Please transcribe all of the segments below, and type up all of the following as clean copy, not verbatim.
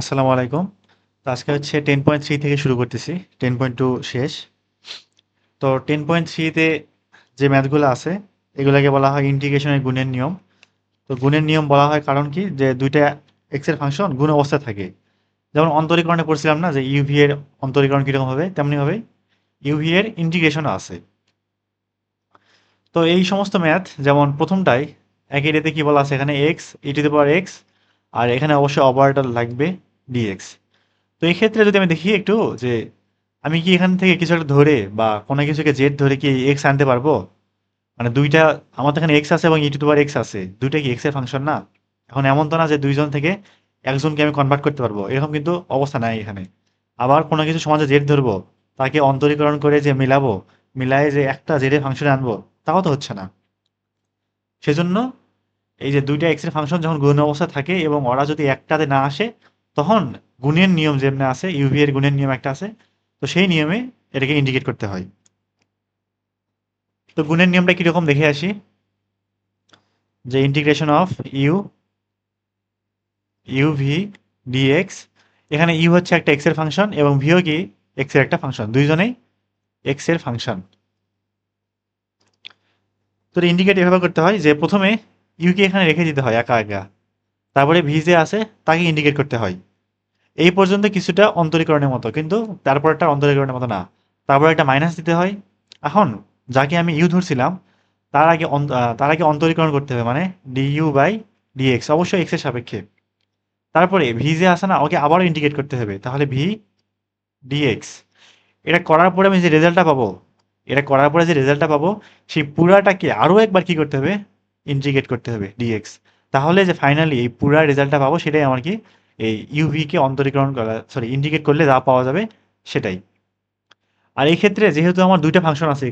আসসালামু আলাইকুম। তো আজকে হচ্ছে 10.3 থেকে শুরু করতেছি। 10.2 শেষ। তো 10.3 তে যে ম্যাথগুলো আছে এগুলাকে বলা হয় ইন্টিগ্রেশনের গুণের নিয়ম। তো গুণের নিয়ম বলা হয় কারণ কি যে দুইটা এক্স এর ফাংশন গুণ অবস্থায় থাকে। যেমন অন্তরীকরণে পড়ছিলাম না যে ইউভি এর অন্তরীকরণ কিরকম হবে, তেমনি ভাবে ইউভি এর ইন্টিগ্রেশনও আছে। তো এই সমস্ত ম্যাথ যেমন প্রথমটাই একই রেতে কি বলা আছে, এখানে x e to the power x, আর এখানে অবশ্যই অপারেটর লাগবে ডিএক্স। তো এই ক্ষেত্রে যদি আমি দেখি একটু যে আমি কি এখান থেকে কিছু একটা ধরে বা কোনো কিছুকে জেড ধরে কি এক্স আনতে পারবো? মানে দুইটা, আমার তো এখানে এক্স আছে এবং e to the power x আছে, দুইটা কি এক্স এর ফাংশন না? এখন এমন তো না যে দুইজন থেকে একজনকে আমি কনভার্ট করতে পারবো, এরকম কিন্তু অবস্থা নাই এখানে। আবার কোনো কিছু সমাজে জেড ধরবো, তাকে অন্তরীকরণ করে যে মিলাবো, মিলায়ে যে একটা জেড এর ফাংশনে আনবো, তাও তো হচ্ছে না। সেজন্য এই যে দুইটা এক্স এর ফাংশন যখন গুণ অবস্থা থাকে এবং ওরা যদি একটাতে না আসে, তখন গুণের নিয়ম যেমনি আছে, ইউভি এর গুণের নিয়ম একটা আছে, তো সেই নিয়মে এটাকে ইন্ডিকেট করতে হয়। তো গুণের নিয়মটা কিরকম দেখে আসি, যে integration of u u v dx. এখানে ইউ হচ্ছে একটা এক্স এর ফাংশন এবং ভিও কি এক্স এর একটা ফাংশন, দুইজনেই এক্স এর ফাংশন। তো ইন্ডিকেট এভাবে করতে হয় যে প্রথমে ইউ কে এখানে রেখে দিতে হয় একা একা, তারপরে ভি যে আছে তাকে ইন্ডিকেট করতে হয়। এই পর্যন্ত কিছুটা অন্তরীকরণের মতো, কিন্তু তারপরটা অন্তরীকরণের মতো না। তারপর একটা মাইনাস দিতে হয়। এখন যাকে আমি ইউ ধরছিলাম তার আগে অন্তরীকরণ করতে হবে, মানে ডিইউ বাই ডিএক্স, অবশ্যই এক্স এর সাপেক্ষে। তারপরে ভি যে আছে না, ওকে আবারও ইন্টিগ্রেট করতে হবে, তাহলে ভি ডিএক্স। এটা করার পরে আমি যে রেজাল্টটা পাবো, এটা করার পরে যে রেজাল্টটা পাবো, সেই পুরাটাকে আরও একবার কি করতে হবে, ইন্টিগ্রেট করতে হবে ডিএক্স। তাহলে যে ফাইনালি এই পুরা রেজাল্টটা পাবো, সেটাই আমার কি এই ইউভি কে অন্তরীকরণ করা, সরি ইন্টিগ্রেট করলে যা পাওয়া যাবে সেটাই। আর এই ক্ষেত্রে যেহেতু আমার দুইটা ফাংশন আছে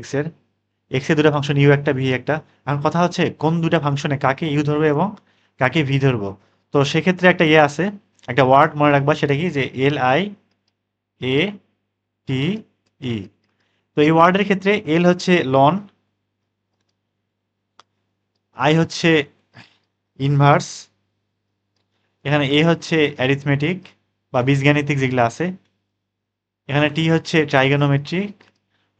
এক্স এর দুটো ফাংশন ইউ একটা ভি একটা, এখন কথা হচ্ছে কোন দুটা ফাংশনে কাকে ইউ ধরবো এবং কাকে ভি ধরবো। তো সেক্ষেত্রে একটা ইয়ে আছে, একটা ওয়ার্ড মনে রাখবা, সেটা কি যে এল আই এ টি ই। তো এই ওয়ার্ডের ক্ষেত্রে এল হচ্ছে লন, আই হচ্ছে ইনভার্স, এখানে এ হচ্ছে অ্যারিথমেটিক বা বীজগাণিতিক যেগুলো আছে, এখানে টি হচ্ছে ট্রাইগোনোমেট্রিক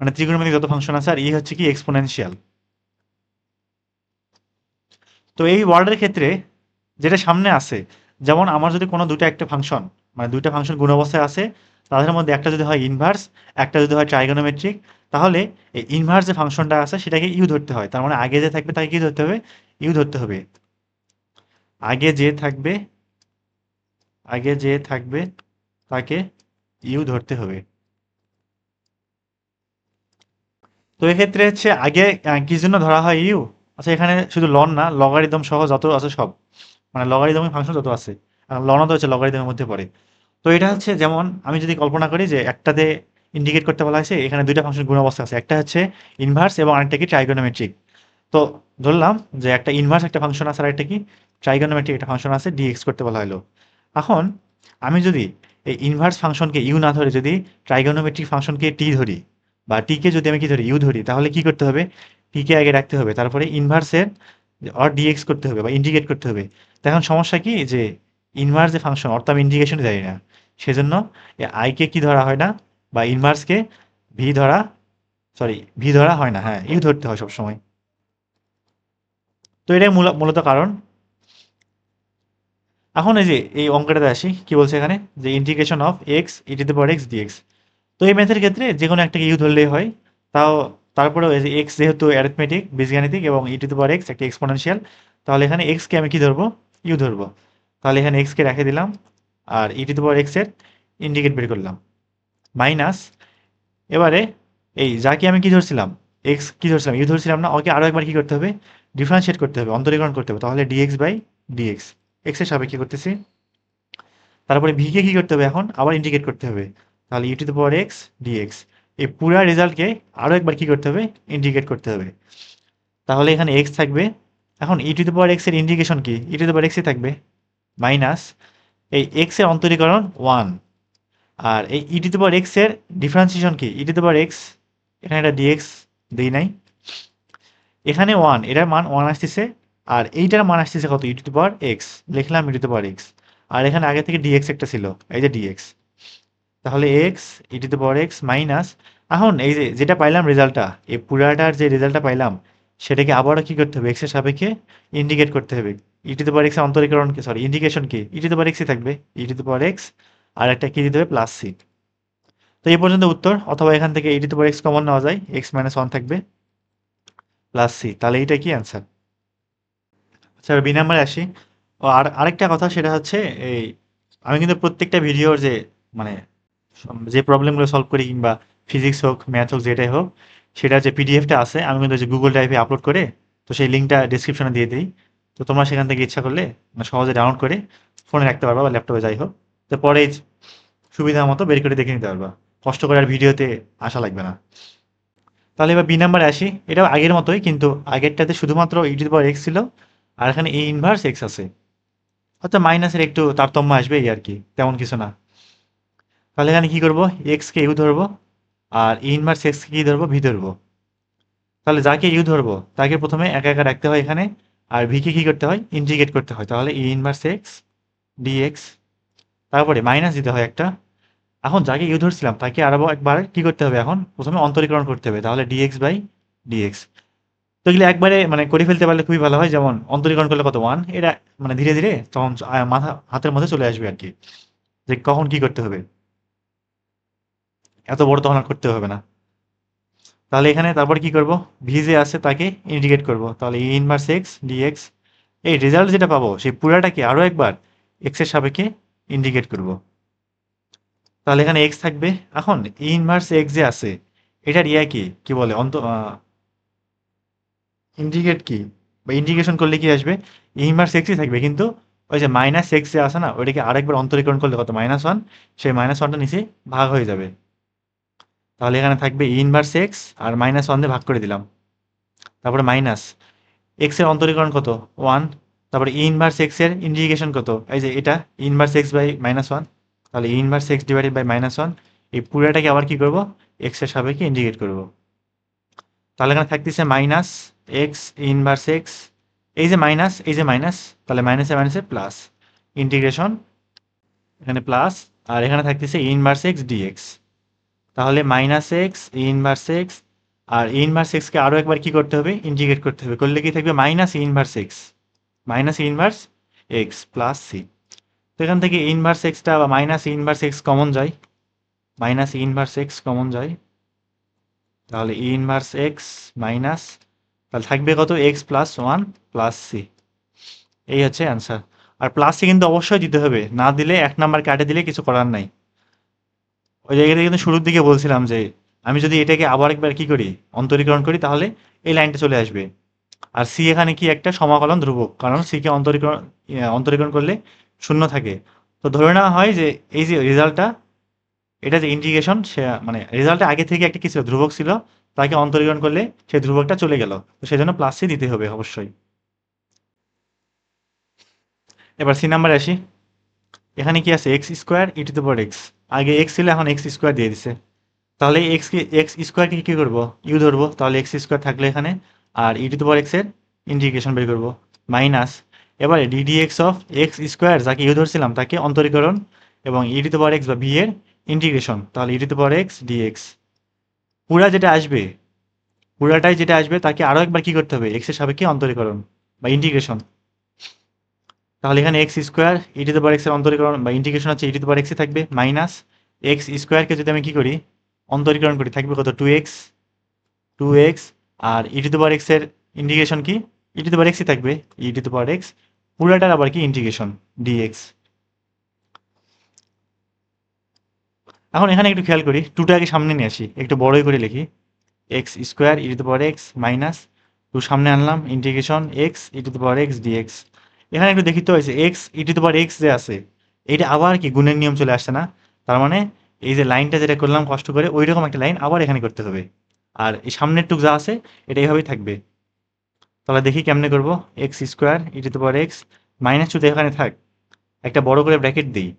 মানে ত্রিকোণমিতিক যত ফাংশন আছে, আর ই হচ্ছে কি এক্সপোনেনশিয়াল। তো এই ওয়ার্ডের ক্ষেত্রে যেটা সামনে আছে, যেমন আমার যদি কোনো দুটো একটা ফাংশন, মানে দুইটা ফাংশন গুণ অবস্থায় আছে, তাদের মধ্যে একটা যদি হয় ইনভার্স, একটা যদি হয় ট্রাইগোনোমেট্রিক, তাহলে এই ইনভার্স যে ফাংশনটা আছে সেটাকে ইউ ধরতে হয়। তার মানে আগে যে থাকবে তাকে কি ধরতে হবে, ইউ ধরতে হবে। আগে যে থাকবে আগে যে থাকবে তাকে ইউ ধরতে হবে। তো এক্ষেত্রে হচ্ছে আগে কি জন্য ধরা হয় ইউ? আচ্ছা, এখানে শুধু লন না, লগারিদম সহ যত আছে সব, মানে লগারিদমিক ফাংশন যত আছে, লনও তো হচ্ছে লগারিদমের মধ্যে পড়ে। তো এটা হচ্ছে যেমন আমি যদি কল্পনা করি যে একটাতে ইন্ডিকেট করতে বলা হয়েছে, এখানে দুইটা ফাংশন গুণ অবস্থা আছে, একটা হচ্ছে ইনভার্স এবং আরেকটা কি ট্রাইগোনোমেট্রিক। তো ধরলাম যে একটা ইনভার্স একটা ফাংশন আছে আর একটা কি ট্রাইগোনোমেট্রিক একটা ফাংশন আছে, ডিএক্স করতে বলা হলো। এখন আমি যদি এই ইনভার্স ফাংশনকে ইউ না ধরে যদি ট্রাইগোনোমেট্রিক ফাংশনকে টি ধরি, বা টি কে যদি আমি কি ধরি ইউ ধরি, তাহলে কি করতে হবে, টি কে আগে রাখতে হবে, তারপরে ইনভার্সের আর ডিএক্স করতে হবে বা ইন্টিগ্রেট করতে হবে। তো এখন সমস্যা কি যে ইনভার্স যে ফাংশন অর্থাৎ আমি ইন্টিগ্রেশন জানি না, সেজন্য আই কে কি ধরা হয় না, বা ইনভার্সকে ভি ধরা, সরি ভি ধরা হয় না, হ্যাঁ ইউ ধরতে হয় সবসময়। তো এটাই মূলত কারণ। এখন এই যে এই অঙ্কটাতে আসি, কি বলছে এখানে, যে integration of x e to the power x dx. তো এই ম্যাথের ক্ষেত্রে যে কোনো একটাকে ইউ ধরলেই হয়। তাও তারপরেও এই যে এক্স যেহেতু অ্যারিথমেটিক বীজগাণিতিক এবং e to the power x একটা এক্সপোনেনশিয়াল, তাহলে এখানে এক্স কে আমি কি ধরবো, ইউ ধরবো। তাহলে এখানে এক্স কে রেখে দিলাম, আর e to the power x এর ইন্ডিকেট বের করলাম, মাইনাস। এবারে এই যাকে আমি কি ধরছিলাম, এক্স কি ধরছিলাম, ইউ ধরছিলাম না, ওকে আরো একবার কি করতে হবে, ডিফারেন্সিয়েট করতে হবে, অন্তরীকরণ করতে হবে, তাহলে ডিএক্স বাই ডিএক্স, এক্স এর সাপেক্ষে করতেছি। তারপরে ভি কে কি করতে হবে, এখন আবার ইন্টিগ্রেট করতে হবে, তাহলে e to the power x d x. এই পুরা রেজাল্টকে আরো একবার কি করতে হবে, ইন্টিগ্রেট করতে হবে। তাহলে এখানে এক্স থাকবে, এখন ই টু দি পাওয়ার এক্স এর ইন্টিগ্রেশন কি, ই টু দি পাওয়ার এক্সই থাকবে, মাইনাস এই এক্স এর অন্তরীকরণ ওয়ান, আর এই e to the power x এর ডিফারেন্সিয়েশন কি, e to the power x, এখানে একটা ডিএক্স দেই নাই, এখানে ওয়ান, এটার মান ওয়ান আসতেছে, আর এইটার মান আসতেছে কত, ই টু দি পাওয়ার এক্স, লিখলাম ই টু দি পাওয়ার এক্স। আর এখানে আগে থেকে ডিএক্স একটা ছিল, এই যে ডিএক্স। তাহলে x e to the power x minus, এখন এই যে যেটা পাইলাম রেজাল্টটা, এই পুরাটার যে রেজাল্টটা পাইলাম সেটাকে আবারও কি করতে হবে, এক্সের সাপেক্ষে ইন্ডিকেট করতে হবে। ই টু দ্য পাওয়ার এক্স এর অন্তরীকরণ কি, সরি ইন্ডিকেশন কি, ই টু দ্য পাওয়ার এক্সই থাকবে, e to the power x, আর একটা কি দিতে হবে প্লাস সি। তো এই পর্যন্ত উত্তর, অথবা এখান থেকে e to the power x common নেওয়া যায়, এক্স মাইনাস ওয়ান থাকবে প্লাস সি, তাহলে এইটা কি অ্যান্সার। আচ্ছা বি নাম্বারে আসি। ও আর আরেকটা কথা সেটা হচ্ছে এই, আমি কিন্তু প্রত্যেকটা ভিডিওর যে মানে যে প্রবলেমগুলো সলভ করি, কিংবা ফিজিক্স হোক ম্যাথ হোক যেটাই হোক, সেটা যে পিডিএফটা আছে আমি কিন্তু যে গুগল ড্রাইভে আপলোড করে, তো সেই লিঙ্কটা ডিসক্রিপশনে দিয়ে দিই। তো তোমরা সেখান থেকে ইচ্ছা করলে সহজে ডাউনলোড করে ফোনে রাখতে পারবা বা ল্যাপটপে যাই হোক, তো পরে সুবিধা মতো বের করে দেখে নিতে পারবা, কষ্ট করে আর ভিডিওতে আসা লাগবে না। তাহলে এবার বি নাম্বারে আসি। এটাও আগের মতোই, কিন্তু আগেরটাতে শুধুমাত্র ই টু দি পাওয়ার এক্স ছিল, আর এখানে এ ইনভার্স এক্স আছে, অর্থাৎ মাইনাসের একটু তারতম্য আসবে এই আর কি, তেমন কিছু না। তাহলে এখানে কি করবো, এক্স কে ইউ ধরবো, আর ই ইনভার্স এক্স কে কি ধরবো, ভি ধরবো। তাহলে যাকে ইউ ধরবো তাকে প্রথমে একা একা রাখতে হয় এখানে, আর ভি কে কি করতে হয়, ইন্টিগ্রেট করতে হয়। তাহলে ই ইনভার্স এক্স ডিএক্স, তারপরে মাইনাস দিতে হয় একটা। এখন যাকে ইউ ধরছিলাম তাকে আরো একবার কি করতে হবে, এখন প্রথমে অন্তরীকরণ করতে হবে, তাহলে ডিএক্স বাই ডিএক্স। তো এগুলো একবারে করে ফেলতে পারলে খুবই ভালো হয়, যেমন অন্তরীকরণ করলে কত ওয়ান, এটা ধীরে ধীরে তখন মাথা হাতের মধ্যে চলে আসবে আর কি, যে কখন কি করতে হবে, এত বড় তখন আর করতে হবে না। তাহলে এখানে তারপর কি করব, ভি যে আছে তাকে ইন্ডিকেট করব, তাহলে ই ইনভার্স এক্স ডিএক্স। এই রেজাল্ট যেটা পাবো সেই পুরাটাকে আরো একবার এক্স এর সাপেক্ষে ইন্ডিকেট করব। তাহলে এখানে এক্স থাকবে। এখন ই ইনভার্স এক্স যে আছে, এটার ইয়া কি কি বলে ইন্ডিকেট কি বা ইন্টিগ্রেশন করলে কি আসবে, ইনভার্স এক্সই থাকবে, কিন্তু ওই যে মাইনাস এক্স যে আছে না, ওইটাকে আরেকবার অন্তরীকরণ করলে কত, মাইনাস ওয়ান, সেই মাইনাস ওয়ানটা নিচে ভাগ হয়ে যাবে। তাহলে এখানে থাকবে ইনভার্স এক্স, আর মাইনাস ওয়ান দিয়ে ভাগ করে দিলাম, তারপরে মাইনাস এক্স এর অন্তরীকরণ কত ওয়ান, তারপরে ইনভার্স এক্স এর ইন্টিগ্রেশন কত, এই যে এটা inverse x by minus one, তাহলে inverse x divided by minus one. এই পুরোটাকে আবার কি করব, এক্স এর সাপেক্ষে ইন্টিগ্রেট করব। তাহলে এখানে থাকতেছে মাইনাস এক্স ইনভার্স এক্স, এই যে মাইনাস এই যে মাইনাস, তাহলে মাইনাসে মাইনাসে প্লাস, ইন্টিগ্রেশন এখানে প্লাস, আর এখানে থাকতেছে ইনভার্স এক্স ডিএক্স। তাহলে মাইনাস এক্স ইনভার্স এক্স, আর ইনভার্স এক্স কে আরো একবার কি করতে হবে, ইন্টিগ্রেট করতে হবে, করলে কি থাকবে minus inverse x, minus inverse x plus c. তো এখান থেকে ইনভার্স এক্সটা বা মাইনাস ইনভার্স এক্স কমন যায়, মাইনাস ইনভার্স এক্স কমন যায়, তাহলে ইনভার্স এক্স মাইনাস, তাহলে থাকবে কত, x plus one plus C. এই হচ্ছে অ্যান্সার। আর প্লাস সি কিন্তু অবশ্যই দিতে হবে, না দিলে এক নাম্বার কাটে দিলে কিছু করার নাই। ওই জায়গাতে কিন্তু শুরুর দিকে বলছিলাম যে আমি যদি এটাকে আবার একবার কি করি, অন্তরীকরণ করি, তাহলে এই লাইনটা চলে আসবে। আর সি এখানে কি একটা সমাকলন ধ্রুবক, কারণ সি কে অন্তরীকরণ করলে শূন্য থাকে। তো ধরে নেওয়া হয় যে এই যে রেজাল্টটা, এটা যে ইন্টিগ্রেশন, সে রেজাল্টটা আগে থেকে একটা কি ছিল, ধ্রুবক ছিল, তাকে অন্তরীকরণ করলে সেই ধ্রুবকটা চলে গেল, তো সেজন্য প্লাস সি দিতে হবে অবশ্যই। এবার সি নাম্বারে আসি। এখানে কি আছে, x square e to the power x, আগে এক্স ছিল এখন এক্স স্কোয়ার দিয়ে দিছে। তাহলে এক্স স্কোয়ারকে কি করবো, ইউ ধরবো, তাহলে এক্স স্কোয়ার থাকলে এখানে, আর e to the power x এর ইন্টিগ্রেশন বের করবো, মাইনাস, এবারে d d x of x square যাকে ইউ ধরছিলাম তাকে অন্তরীকরণ, এবং e to the power x বা ভি এর ইন্টিগ্রেশন, তাহলে e to the power x d x. পুরা যেটা আসবে, পুরাটাই যেটা আসবে তাকে আরো একবার কি করতে হবে, এক্স এর সাপেক্ষে অন্তরীকরণ বা ইন্টিগ্রেশন। তাহলে এখানে x square e to the power x এর অন্তরীকরণ বা ইন্টিগ্রেশন হচ্ছে ই টু দ্য পাওয়ার এক্সে থাকবে, মাইনাস এক্স স্কোয়ারকে যদি আমি কি করি, অন্তরীকরণ করি, থাকবে কত, টু এক্স, আর e to the power x এর ইন্টিগ্রেশন কি, ই টু দ্য পাওয়ার এক্সই থাকবে, e to the power x, পুরাটার আবার কি ইন্টিগ্রেশন ডিএক্স। এখন এখানে একটু খেয়াল করি, টুটাকে সামনে নিয়ে আসি, একটু বড়ই করে লিখি, x square e to the power x minus two সামনে আনলাম, integration x e to the power x dx. এখানে একটু দেখি তো হয়েছে, x e to the power x যে আছে, এটা আবার কি গুণের নিয়ম চলে আসছে না, তার মানে এই যে লাইনটা যেটা করলাম কষ্ট করে, ওই রকম একটা লাইন আবার এখানে করতে হবে, আর এই সামনের টুক যা আছে এটা এইভাবেই থাকবে। তাহলে দেখি কেমনে করবো, x square e to the power x minus two এখানে থাক, একটা বড় করে ব্র্যাকেট দিই,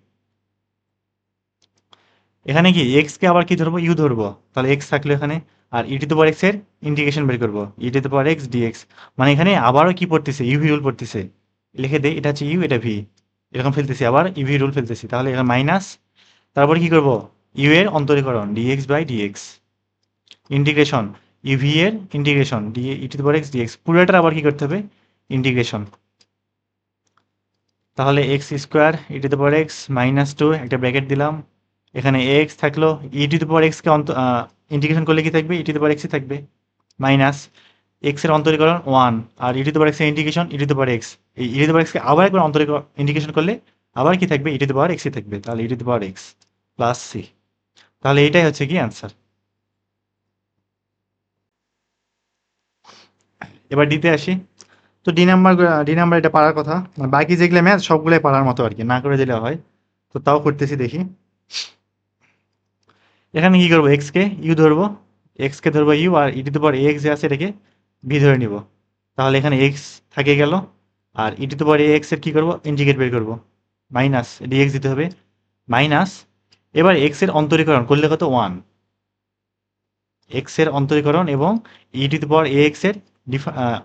এখানে কি এক্স কে আবার কি ধরবো, ইউ ধরবো, তাহলে এক্স থাকলো এখানে, আর e to the power x এর ইন্টিগ্রেশন বের করবো, e to the power x d x. মানে এখানে আবারও কি পড়তেছে, ইউ ভি রুল পড়তেছে, লিখে দেই, এটা হচ্ছে ইউ এটা ভি, এরকম ফেলতেছি, আবার ইভি রুল ফেলতেছি, তাহলে এখানে মাইনাস, তারপরে কি করব, ইউ এর অন্তরীকরণ d x by d x, integration e v এর integration d e to the power x d x, পুরোটার আবার কি করতে হবে, ইন্টিগ্রেশন। তাহলে x square e to the power x minus two, একটা ব্র্যাকেট দিলাম, এখানে এক্স থাকলো, ই টু দি পাওয়ার এক্সকে ইন্টিগ্রেশন করলে কি থাকবে, ই টু দি পাওয়ার এক্সই থাকবে, মাইনাস এক্স এর অন্তরীকরণ ওয়ান, আর e to the power x এর integration e to the power x, এই ই টু দি পাওয়ার এক্সকে আবার একবার ইন্টিগ্রেশন করলে আবার কি থাকবে, ই টু দি পাওয়ার এক্সই থাকবে, তাহলে e to the power x plus C. তাহলে এইটাই হচ্ছে কি অ্যান্সার। এবার ডিতে আসি। তো ডি নাম্বার এটা পারার কথা, আর বাকি যেগুলো ম্যাথ সবগুলোই পারার মতো আর কি, না করে দিলে হয়। তো তাও করতেছি, দেখি। এখানে কি করবো, এক্স কে ইউ ধরবো, এক্স কে ধরবো ইউ, আর e to the power x যে আছে এটাকে ভি ধরে নিব। তাহলে এখানে এক্স থাকে গেল, আর e to the power x এর কি করবো, ইন্টিগ্রেট বের করবো, মাইনাস ডিএক্স দিতে হবে, মাইনাস, এবার এক্স এর অন্তরীকরণ করলে কত, ওয়ান, এক্স এর অন্তরীকরণ এবং e to the power x এর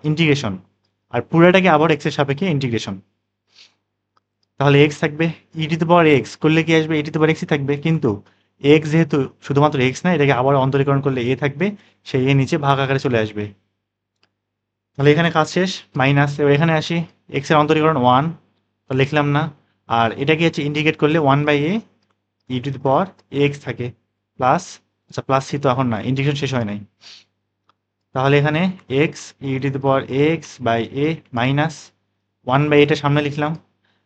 ইন্টিগ্রেশন, আর পুরাটাকে আবার এক্স এর সাপেক্ষে ইন্টিগ্রেশন। তাহলে এক্স থাকবে, e to the power x করলে কি আসবে, ই টু দি পাওয়ার এক্সই থাকবে, কিন্তু এক্স যেহেতু শুধুমাত্র এক্স না, এটাকে আবার অন্তরীকরণ করলে এ থাকবে, সেই এ নিচে ভাগ আকারে চলে আসবে। তাহলে এখানে কাজ শেষ, মাইনাস। এবার এখানে আসি, এক্স এর অন্তরীকরণ ওয়ান, তো লিখলাম না, আর এটাকে হচ্ছে ইন্টিগ্রেট করলে one by a e to the power x থাকে, প্লাস, আচ্ছা প্লাস সি তো এখন না, ইন্টিগ্রেশন শেষ হয় নাই। তাহলে এখানে x e to the power x by a minus one by এটা সামনে লিখলাম।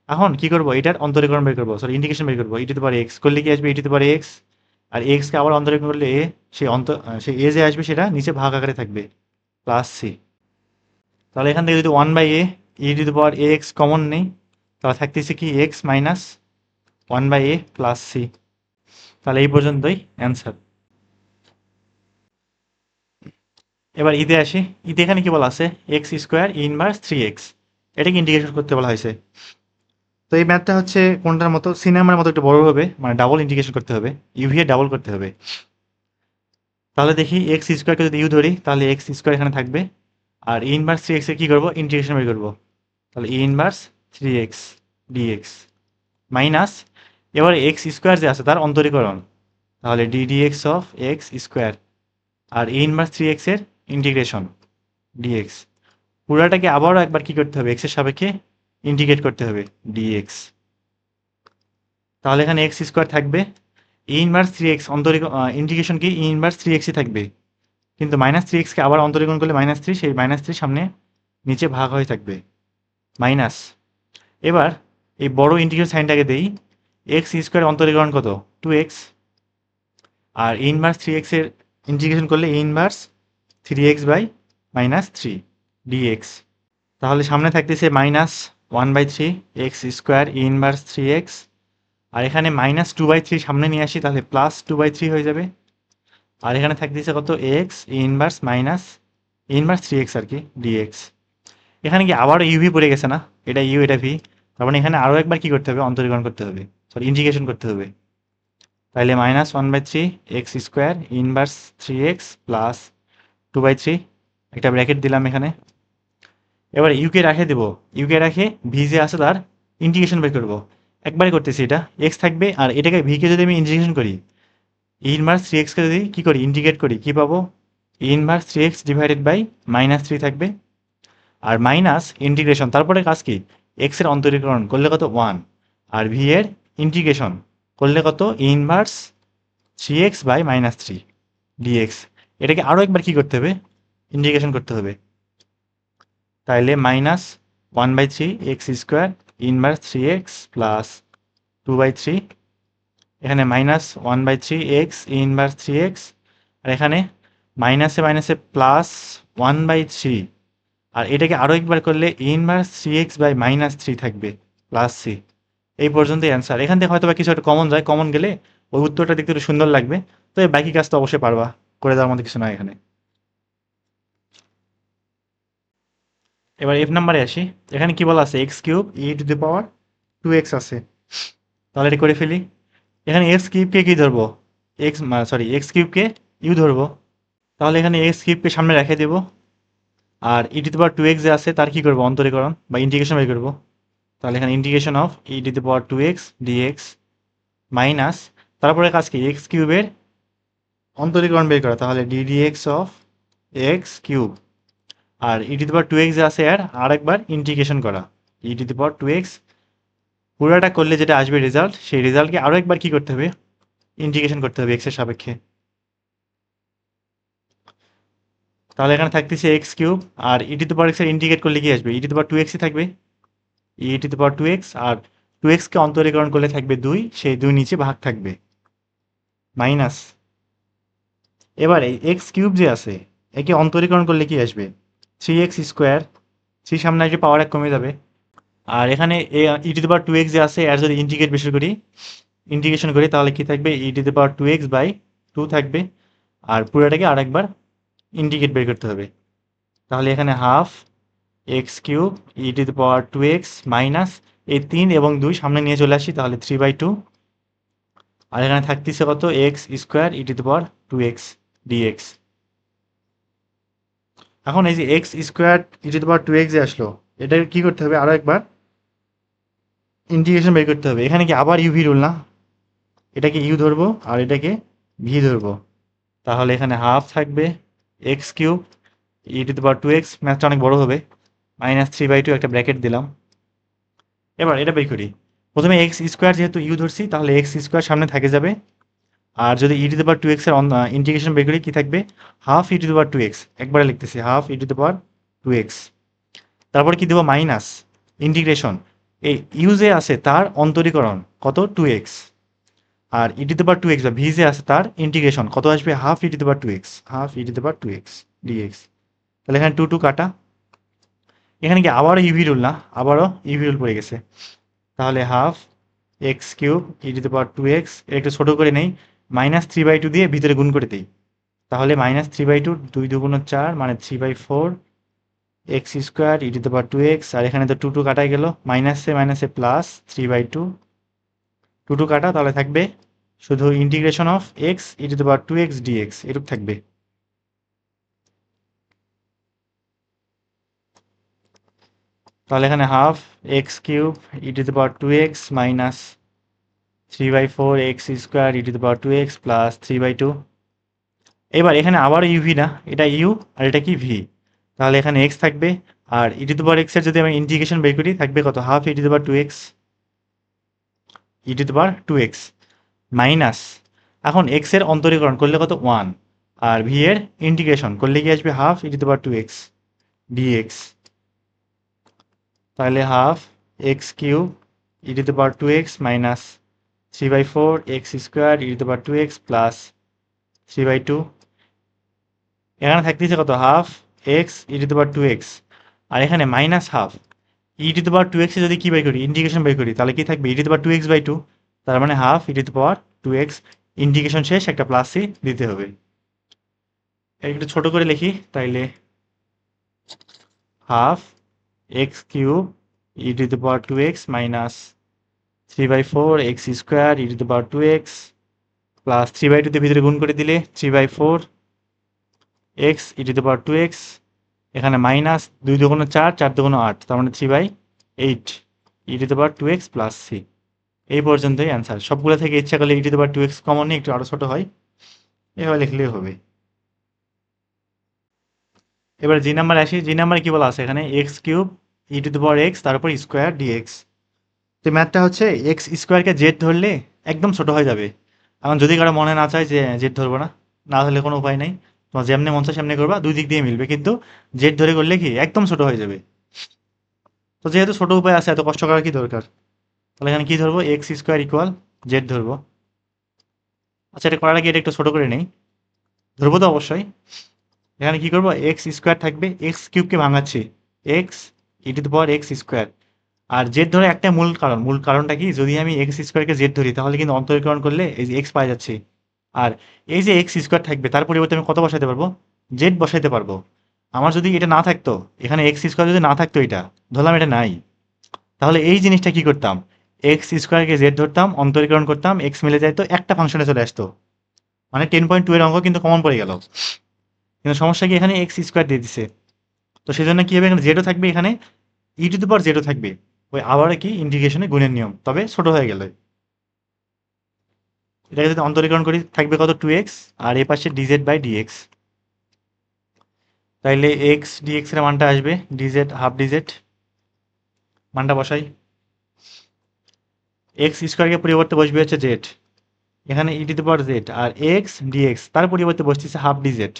এখন কি করবো, এটার অন্তরীকরণ বের করবো, সরি ইন্টিগ্রেশন বের করবো, e to the power x করলে কি আসবে, ই টু দি পাওয়ার এক্স, আর এক্সকে আবার অন্তরীকরণ করলে এ, সেই এ যে আসবে সেটা নিচে ভাগ আকারে থাকবে, প্লাস সি। তাহলে এখান থেকে যদি one by a e to the power a x common নেই, তাহলে থাকতেছে কি x minus one by a plus C. তাহলে এই পর্যন্তই অ্যান্সার। এবার ঈদে আসি। ঈদে এখানে কি বলা আছে, x square inverse three x, এটাকে ইন্টিগ্রেশন করতে বলা হয়েছে। তো এই ম্যাথটা হচ্ছে কোনটার মতো, সিনেমার মতো একটু বড় হবে, মানে ডাবল ইন্টিগ্রেশন করতে হবে, ইউভি এ ডাবল করতে হবে। তাহলে দেখি এক্স স্কোয়ারকে যদি ইউ ধরি, তাহলে এক্স স্কোয়ার এখানে থাকবে, আর ইনভার্স থ্রি এক্স এর কি করবো, ইন্টিগ্রেশন বের করবো, তাহলে inverse three x dx minus, এবার এক্স স্কোয়ার যে আছে তার অন্তরীকরণ, তাহলে d dx of x square, আর ইনভার্স থ্রি এক্স এর ইন্টিগ্রেশন ডিএক্স, পুরাটাকে আবারও একবার কি করতে হবে, এক্স এর সাপেক্ষে ইন্টিগ্রেট করতে হবে, ডিএক্স। তাহলে এখানে এক্স স্কোয়ার থাকবে, ইনভার্স থ্রি এক্স ইন্টিগ্রেশন কি, ইনভার্স থ্রি এক্সই থাকবে, কিন্তু মাইনাস থ্রি এক্সকে আবার অন্তরীকরণ করলে মাইনাস থ্রি, সেই মাইনাস থ্রি সামনে নিচে ভাগ হয়ে থাকবে, মাইনাস। এবার এই বড় ইন্টিগ্রেশন সাইনটাকে দেই, এক্স স্কোয়ার অন্তরীকরণ কত, টু এক্স, আর ইনভার্স থ্রি এক্স এর ইন্টিগ্রেশন করলে inverse three x by minus three dx. তাহলে সামনে থাকতেছে minus one by three x square inverse three x, আর এখানে মাইনাস টু বাই থ্রি সামনে নিয়ে আসি, তাহলে প্লাস টু বাই থ্রি হয়ে যাবে, আর এখানে থাকতেছে কত, x inverse minus inverse three x আর কি ডিএক্স। এখানে কি আবারও ইউভি পড়ে গেছে না, এটা ইউ এটা ভি, তার মানে এখানে আরও একবার কি করতে হবে, অন্তরীকরণ করতে হবে, সরি ইন্টিগ্রেশন করতে হবে। তাহলে minus one by three x square inverse three x plus two by three, একটা ব্র্যাকেট দিলাম এখানে। এবার ইউকে রাখে দেবো, ইউকে রাখে ভি যে আছে তার ইন্টিগ্রেশন বের করবো, একবারে করতেছি, এটা এক্স থাকবে, আর এটাকে ভিকে যদি আমি ইন্টিগ্রেশন করি, ইনভার্স থ্রি এক্সকে যদি কী করি, ইন্টিগ্রেট করি, কী পাবো, inverse three x divided by minus three থাকবে, আর মাইনাস ইন্টিগ্রেশন, তারপরে কাজ কি, এক্স এর অন্তরীকরণ করলে কত, ওয়ান, আর ভি এর ইন্টিগ্রেশন করলে কত, inverse three x by minus three dx, এটাকে আরও একবার কি করতে হবে, ইন্টিগ্রেশন করতে হবে। তাইলে minus one by three x square inverse three x plus two by three, এখানে minus one by three x inverse three x, আর এখানে মাইনাসে মাইনাসে প্লাস ওয়ান বাই থ্রি, আর এটাকে আরও একবার করলে inverse three x by minus three থাকবে, প্লাস সি। এই পর্যন্তই অ্যান্সার। এখান থেকে হয়তো বা কিছু একটা কমন যায়, কমন গেলে ওই উত্তরটা দেখতে একটু সুন্দর লাগবে। তো এই বাকি কাজ তো অবশ্যই পারবা, করে দেওয়ার মধ্যে কিছু নয় এখানে। এবার এফ নাম্বারে আসি। এখানে কি বলা আছে, x cube e to the power two x আছে, তাহলে এটা করে ফেলি। এখানে এক্স কিউবকে কি ধরবো, এক্স কিউবকে ইউ ধরবো, তাহলে এখানে এক্স কিউবকে সামনে রেখে দেবো, আর e to the power two x যে আছে তার কি করবো, অন্তরীকরণ বা ইন্টিগ্রেশন বের করবো, তাহলে এখানে integration of E to the power 2x dx minus তারপরে কাজ কি এক্স কিউবের অন্তরীকরণ বের করা, তাহলে ddx অফ এক্স কিউব আর e to the power 2x আছে আর একবার ইন্টিগ্রেশন করা ই টু দি পাওয়ার 2x পুরোটা করলে যেটা আসবে রেজাল্ট, সেই রেজাল্টকে আরও একবার কি করতে হবে, ইন্টিগ্রেশন করতে হবে এক্সের সাপেক্ষে। তাহলে এখানে থাকতেছে এক্স কিউব আর e to the power x এর ইন্টিগ্রেট করলে কি আসবে, ই টু দি পাওয়ার 2x থাকবে, e to the power 2x R 2x কে অন্তরীকরণ করলে থাকবে 2, সেই 2 নিচে ভাগ থাকবে মাইনাস। এবার এই এক্স কিউব যে আছে একে অন্তরীকরণ করলে কি আসবে, 3x স্কোয়ার, 3 সামনে আসবে পাওয়ার 1 কমে যাবে। আর এখানে e to the power 2x যে আছে এর যদি ইন্টিগ্রেট বেশি করি, ইন্টিগ্রেশন করি তাহলে কি থাকবে, e to the power 2x by 2 থাকবে আর পুরোটাকে আরেকবার ইন্টিগ্রেট বের করতে হবে। তাহলে এখানে half x cube e to the power 2x minus এই 3 এবং 2 সামনে নিয়ে চলে আসি, তাহলে 3/2 আর এখানে থাকতেছে কত x square e to the power 2x dx। এখন এই যে x square e to the power 2x যে আসলো, এটাকে কি করতে হবে, আরো একবার ইন্টিগ্রেশন বের করতে হবে। এখানে কি আবার ইউভি রুল না, এটাকে ইউ ধরবো আর এটাকে ভি ধরবো, তাহলে এখানে হাফ থাকবে x cube e to the power 2x, ম্যাথটা অনেক বড় হবে, মাইনাস 3/2 একটা ব্র্যাকেট দিলাম। এবার এটা বের করি, প্রথমে এক্স স্কোয়ার যেহেতু ইউ ধরছি তাহলে এক্স স্কোয়ার সামনে থাকে যাবে, আর যদি ই টু দি পাওয়ার 2x এর ইন্টিগ্রেশন বের করি কি থাকবে, half E to the power 2x, একবারে লিখতেছি half E to the power 2x, তারপর কি দেবো মাইনাস ইন্টিগ্রেশন এই ইউ যে আছে তার অন্তরীকরণ কত 2x R e to the power 2x বা ভি যে আছে তার ইন্টিগ্রেশন কত আসবে, half E to the power 2x, half E to the power 2x dx। তাহলে এখানে 2 কাটা, এখানে কি আবারও ইভি রুল না, আবারও ইভি রুল পড়ে গেছে, তাহলে half x cube e to the power 2x, এর একটু ছোটো করে নেই, মাইনাস 3/2 দিয়ে ভিতরে গুণ করে দিই, তাহলে মাইনাস 3/2 2 2 4 মানে 3/4 x square e to the power 2x আর এখানে তো 2 কাটাই গেল, মাইনাসে মাইনাসে প্লাস 3/2 2 কাটা, তাহলে থাকবে শুধু integration of x e to the power 2x dx এরূপ থাকবে। তাহলে এখানে half x cube e to the power 2x minus 3/4 x square e to the power 2x plus 3/2। এবার এখানে আবার ইউভি না, এটা ইউ আর এটা কি ভি, তাহলে এখানে এক্স থাকবে আর e to the power x এর যদি আমি ইন্টিগ্রেশন বের করি থাকবে কত, half E to the power 2x E to the power 2x minus, এখন এক্স এর অন্তরীকরণ করলে কত 1 আর ভি এর ইন্টিগ্রেশন করলে কি আসবে, half E to the power 2x dx। তাহলে half x cube e to the power 2x minus 3/4 x square e to the power 2x plus 3/2, এখানে থাকতেছে কত half x e to the power 2x আর এখানে minus half E to the power 2x এ যদি কি by করি, integration by করি, তাহলে কি থাকবে e to the power 2x/2, তার মানে half E to the power 2x, integration শেষ একটা প্লাস সি দিতে হবে। একটু ছোট করে লিখি তাইলে half x cube e to the power 2x minus 3/4 x square e to the power 2x plus 3/2 তে ভিতরে গুণ করে দিলে 3/4 x e to the power 2x, এখানে মাইনাস 2 2 4 4 2 8, তার মানে 3/8 e to the power 2x plus C. এই পর্যন্তই অ্যান্সার, সবগুলো থেকে ইচ্ছা করলে ই to the power 2x common নিয়ে একটু আরো ছোট হয়, এভাবে লিখলেই হবে। এবার জি নাম্বার আসি, জি নাম্বার কি বলা আছে এখানে, x cube e to the power x তারপর স্কোয়ার ডিএক্স। তো ম্যাথটা হচ্ছে এক্স স্কোয়ারকে জেড ধরলে একদম ছোট হয়ে যাবে। এখন যদি কারো মনে না চায় যে জেড ধরবো না, না ধরলে কোনো উপায় নেই, তোমার যেমনি মন চায় সেমনি করবা, দুই দিক দিয়ে মিলবে, কিন্তু জেড ধরে করলে কি একদম ছোট হয়ে যাবে। তো যেহেতু ছোট উপায় আছে এত কষ্ট করার কি দরকার, তাহলে এখানে কি ধরবো, এক্স স্কোয়ার ইকুয়াল জেড ধরবো। আচ্ছা এটা করার আগে এটা একটু ছোট করে নেই, ধরবো তো অবশ্যই। এখানে কি করবো, এক্স স্কোয়ার থাকবে, এক্স কিউবকে ভাঙাচ্ছি, x e to the power x square আর জেড ধরে একটা মূল কারণটা কি, যদি আমি এক্স স্কোয়ারকে জেড ধরি তাহলে কিন্তু অন্তরীকরণ করলে এই যে এক্স পাই যাচ্ছি, আর এই যে এক্স স্কোয়ার থাকবে তার পরিবর্তে আমি কত বসাইতে পারবো, জেড বসাইতে পারবো। আমার যদি এটা না থাকতো, এখানে এক্স স্কোয়ার যদি না থাকতো, এটা ধরলাম এটা নাই, তাহলে এই জিনিসটা কি করতাম, এক্স স্কোয়ারকে জেড ধরতাম, অন্তরীকরণ করতাম, এক্স মিলে যাইতো, একটা ফাংশনে চলে আসতো, মানে 10.2 এর অঙ্ক কিন্তু কমন পড়ে গেল। কিন্তু সমস্যা কি, এখানে এক্স স্কোয়ার দিয়ে দিছে, তো সেজন্য কি হবে, এখানে জেডও থাকবে, এখানে ই টু দি পাওয়ার জেডও থাকবে, ওই আবার কি ইন্টিগ্রেশনে গুণের নিয়ম, তবে ছোট হয়ে গেলে। এটাকে যদি অন্তরীকরণ করি থাকবে কত 2x, আর এ পাশে dz বাই dx। তাইলে x dx এর মানটা আসবে dz হাফ dz, মানটা বসাই। এক্স স্কোয়ারকে পরিবর্তে বসবে হচ্ছে জেড, এখানে e to the power z, R x dx তার পরিবর্তে বসতেছে হাফ ডিজেড,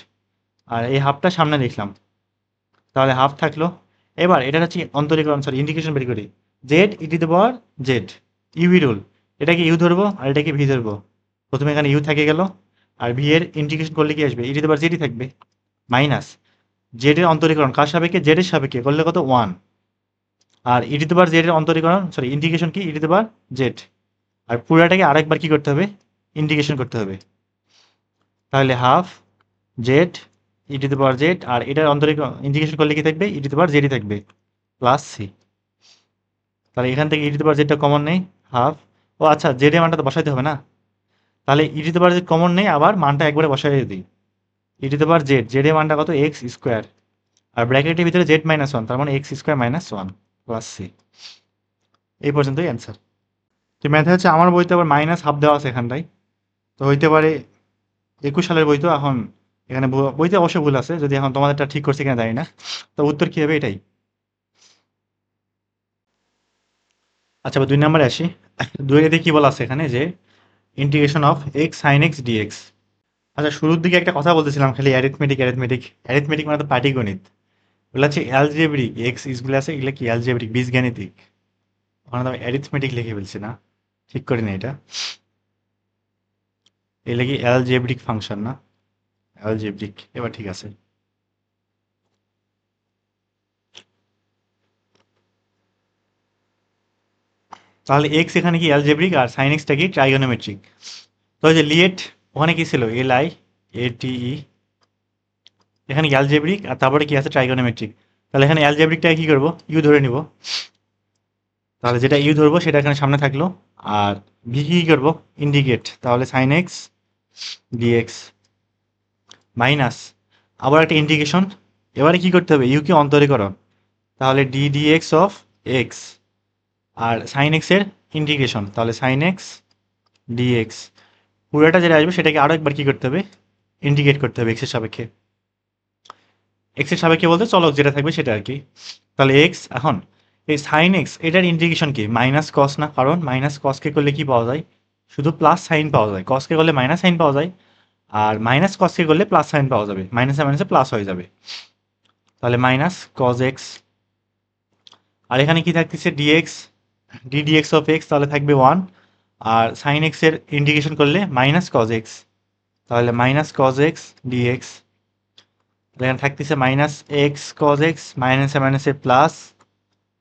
আর এই হাফটা সামনে লিখলাম, তাহলে হাফ থাকলো। এবার এটা হচ্ছে অন্তরীকরণ, সরি ইন্টিগ্রেশন বের করি। Z e to the power Z, UV rule, এটাকে ইউ ধরবো আর এটাকে ভি ধরবো। প্রথমে এখানে ইউ থেকে গেল, আর ভি এর ইন্টিগ্রেশন করলে কি আসবে, ই টু দি পাওয়ার জেডই থাকবে, মাইনাস জেড এর অন্তরীকরণ কার সাপেক্ষে, জেড এর সাপেক্ষে করলে কত 1, আর e to the power Z এর অন্তরীকরণ সরি ইন্টিগ্রেশন কি e to the power z, আর পুরাটাকে আরেকবার কি করতে হবে, ইন্টিগ্রেশন করতে হবে। তাহলে half z e to the power z, আর এটার অন্তরীকরণ ইন্টিগ্রেশন করলে কি থাকবে, ই টু দি পাওয়ার জেডই থাকবে প্লাস সি। তাহলে এখান থেকে e to the power জেডটা common নেই, হাফ, ও আচ্ছা জেড এর মানটা তো বসাইতে হবে না, তাহলে e to the power Z common নেই, আবার মানটা একবারে বসাই দিই। ই to the power Z, Z এর মানটা কত এক্স স্কোয়ার, আর ব্র্যাকেটের ভিতরে জেড মাইনাস ওয়ান, তার মানে x square minus one plus C. এই পর্যন্তই অ্যান্সার। তো ম্যাথে হচ্ছে আমার বইতে আবার মাইনাস হাফ দেওয়া আছে এখানটায়, তো হইতে পারে 21 সালের বই, তো এখন এখানে বইতে অবশ্যই ভুল আছে, যদি এখন তোমাদেরটা ঠিক করছে কিনা জানি না। তো উত্তর কি হবে এটাই। আচ্ছা, এবার 2 নম্বরে আসি। 2 এতে কি বলা আছে এখানে, যে integration of x sine x dx. আচ্ছা, শুরুর দিকে একটা কথা বলতেছিলাম খালি অ্যারিথমেটিক অ্যারিথমেটিক অ্যারিথমেটিক, মানে তো পাটিগণিত, ওগুলো হচ্ছে অ্যালজেব্রিক, এক্স ইসগুলো আছে এগুলো কি অ্যালজেব্রিক বীজগাণিতিক। ওখানে তো আমি অ্যারিথমেটিক লিখে ফেলছি না, ঠিক করি না এটা, এগুলো কি অ্যালজেব্রিক ফাংশন না, অ্যালজেব্রিক, এবার ঠিক আছে। তাহলে এক্স এখানে কি অ্যালজেব্রিক, আর সাইন এক্সটা কি ট্রাইগোনোমেট্রিক। তো ওই যে লিয়েট ওখানে কি ছিল, এল আই এ টি ই, এখানে অ্যালজেব্রিক আর তারপরে কি আছে ট্রাইগোনোমেট্রিক। তাহলে এখানে অ্যালজেব্রিকটাকে কি করবো, ইউ ধরে নিব, তাহলে যেটা ইউ ধরবো সেটা এখানে সামনে থাকলো, আর ভি কি করবো, ইন্ডিকেট, তাহলে সাইন এক্স ডিএক্স মাইনাস আবার একটা ইন্টিগ্রেশন। এবারে কি করতে হবে, ইউ কি অন্তরীকরণ, তাহলে ডি ডিএক্স অফ এক্স, আর সাইন এক্স এর ইন্টিগ্রেশন, তাহলে সাইন এক্স ডিএক্স। পুরোটা যেটা আসবে সেটাকে আরো একবার কি করতে হবে, ইন্টিগ্রেট করতে হবে এক্স এর সাপেক্ষে। এক্স এর সাপেক্ষে বলতে চলক যেটা থাকবে সেটা আর কি। তাহলে এক্স, এখন এই সাইন এক্স এটার ইন্টিগ্রেশন কি মাইনাস কস না, কারণ মাইনাস কসকে করলে কি পাওয়া যায়, শুধু প্লাস সাইন পাওয়া যায়, কসকে করলে মাইনাস সাইন পাওয়া যায়, আর মাইনাস কসকে করলে প্লাস সাইন পাওয়া যাবে, মাইনাসে মাইনাসে প্লাস হয়ে যাবে, তাহলে মাইনাস কজ এক্স। আর এখানে কি থাকতেছে dx, d dx of x, তাহলে থাকবে 1, আর সাইন এক্স এর ইন্টিগ্রেশন করলে মাইনাস কজ এক্স, তাহলে মাইনাস কজ এক্স ডিএক্স। এখানে থাকতেছে মাইনাস এক্স কজ এক্স, মাইনাসে মাইনাসে প্লাস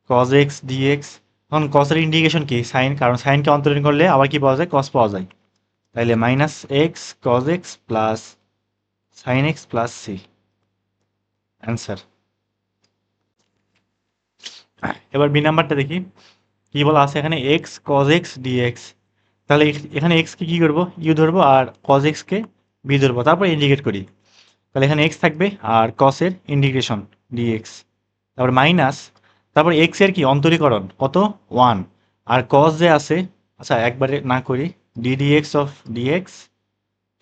কজ এক্স ডিএক্স। এখন কসের ইন্টিগ্রেশন কি সাইন, কারণ সাইনকে অন্তরীণ করলে আবার কি পাওয়া যায়, কস পাওয়া যায়, তাইলে minus x cos x plus sine x plus c, answer. এবার বি নাম্বারটা দেখি কি বলা আছে এখানে, এক্স কজ এক্স ডিএক্স। তাহলে এখানে এক্স কে কি করবো, ইউ ধরবো, আর কজ এক্স কে বি ধরবো, তারপর ইন্টিগ্রেট করি। তাহলে এখানে এক্স থাকবে আর কসের ইন্টিগ্রেশন ডিএক্স, তারপর মাইনাস, তারপর এক্স এর কি অন্তরীকরণ কত 1, আর কস যে আছে, আচ্ছা একবারে না করি, d dx of dx,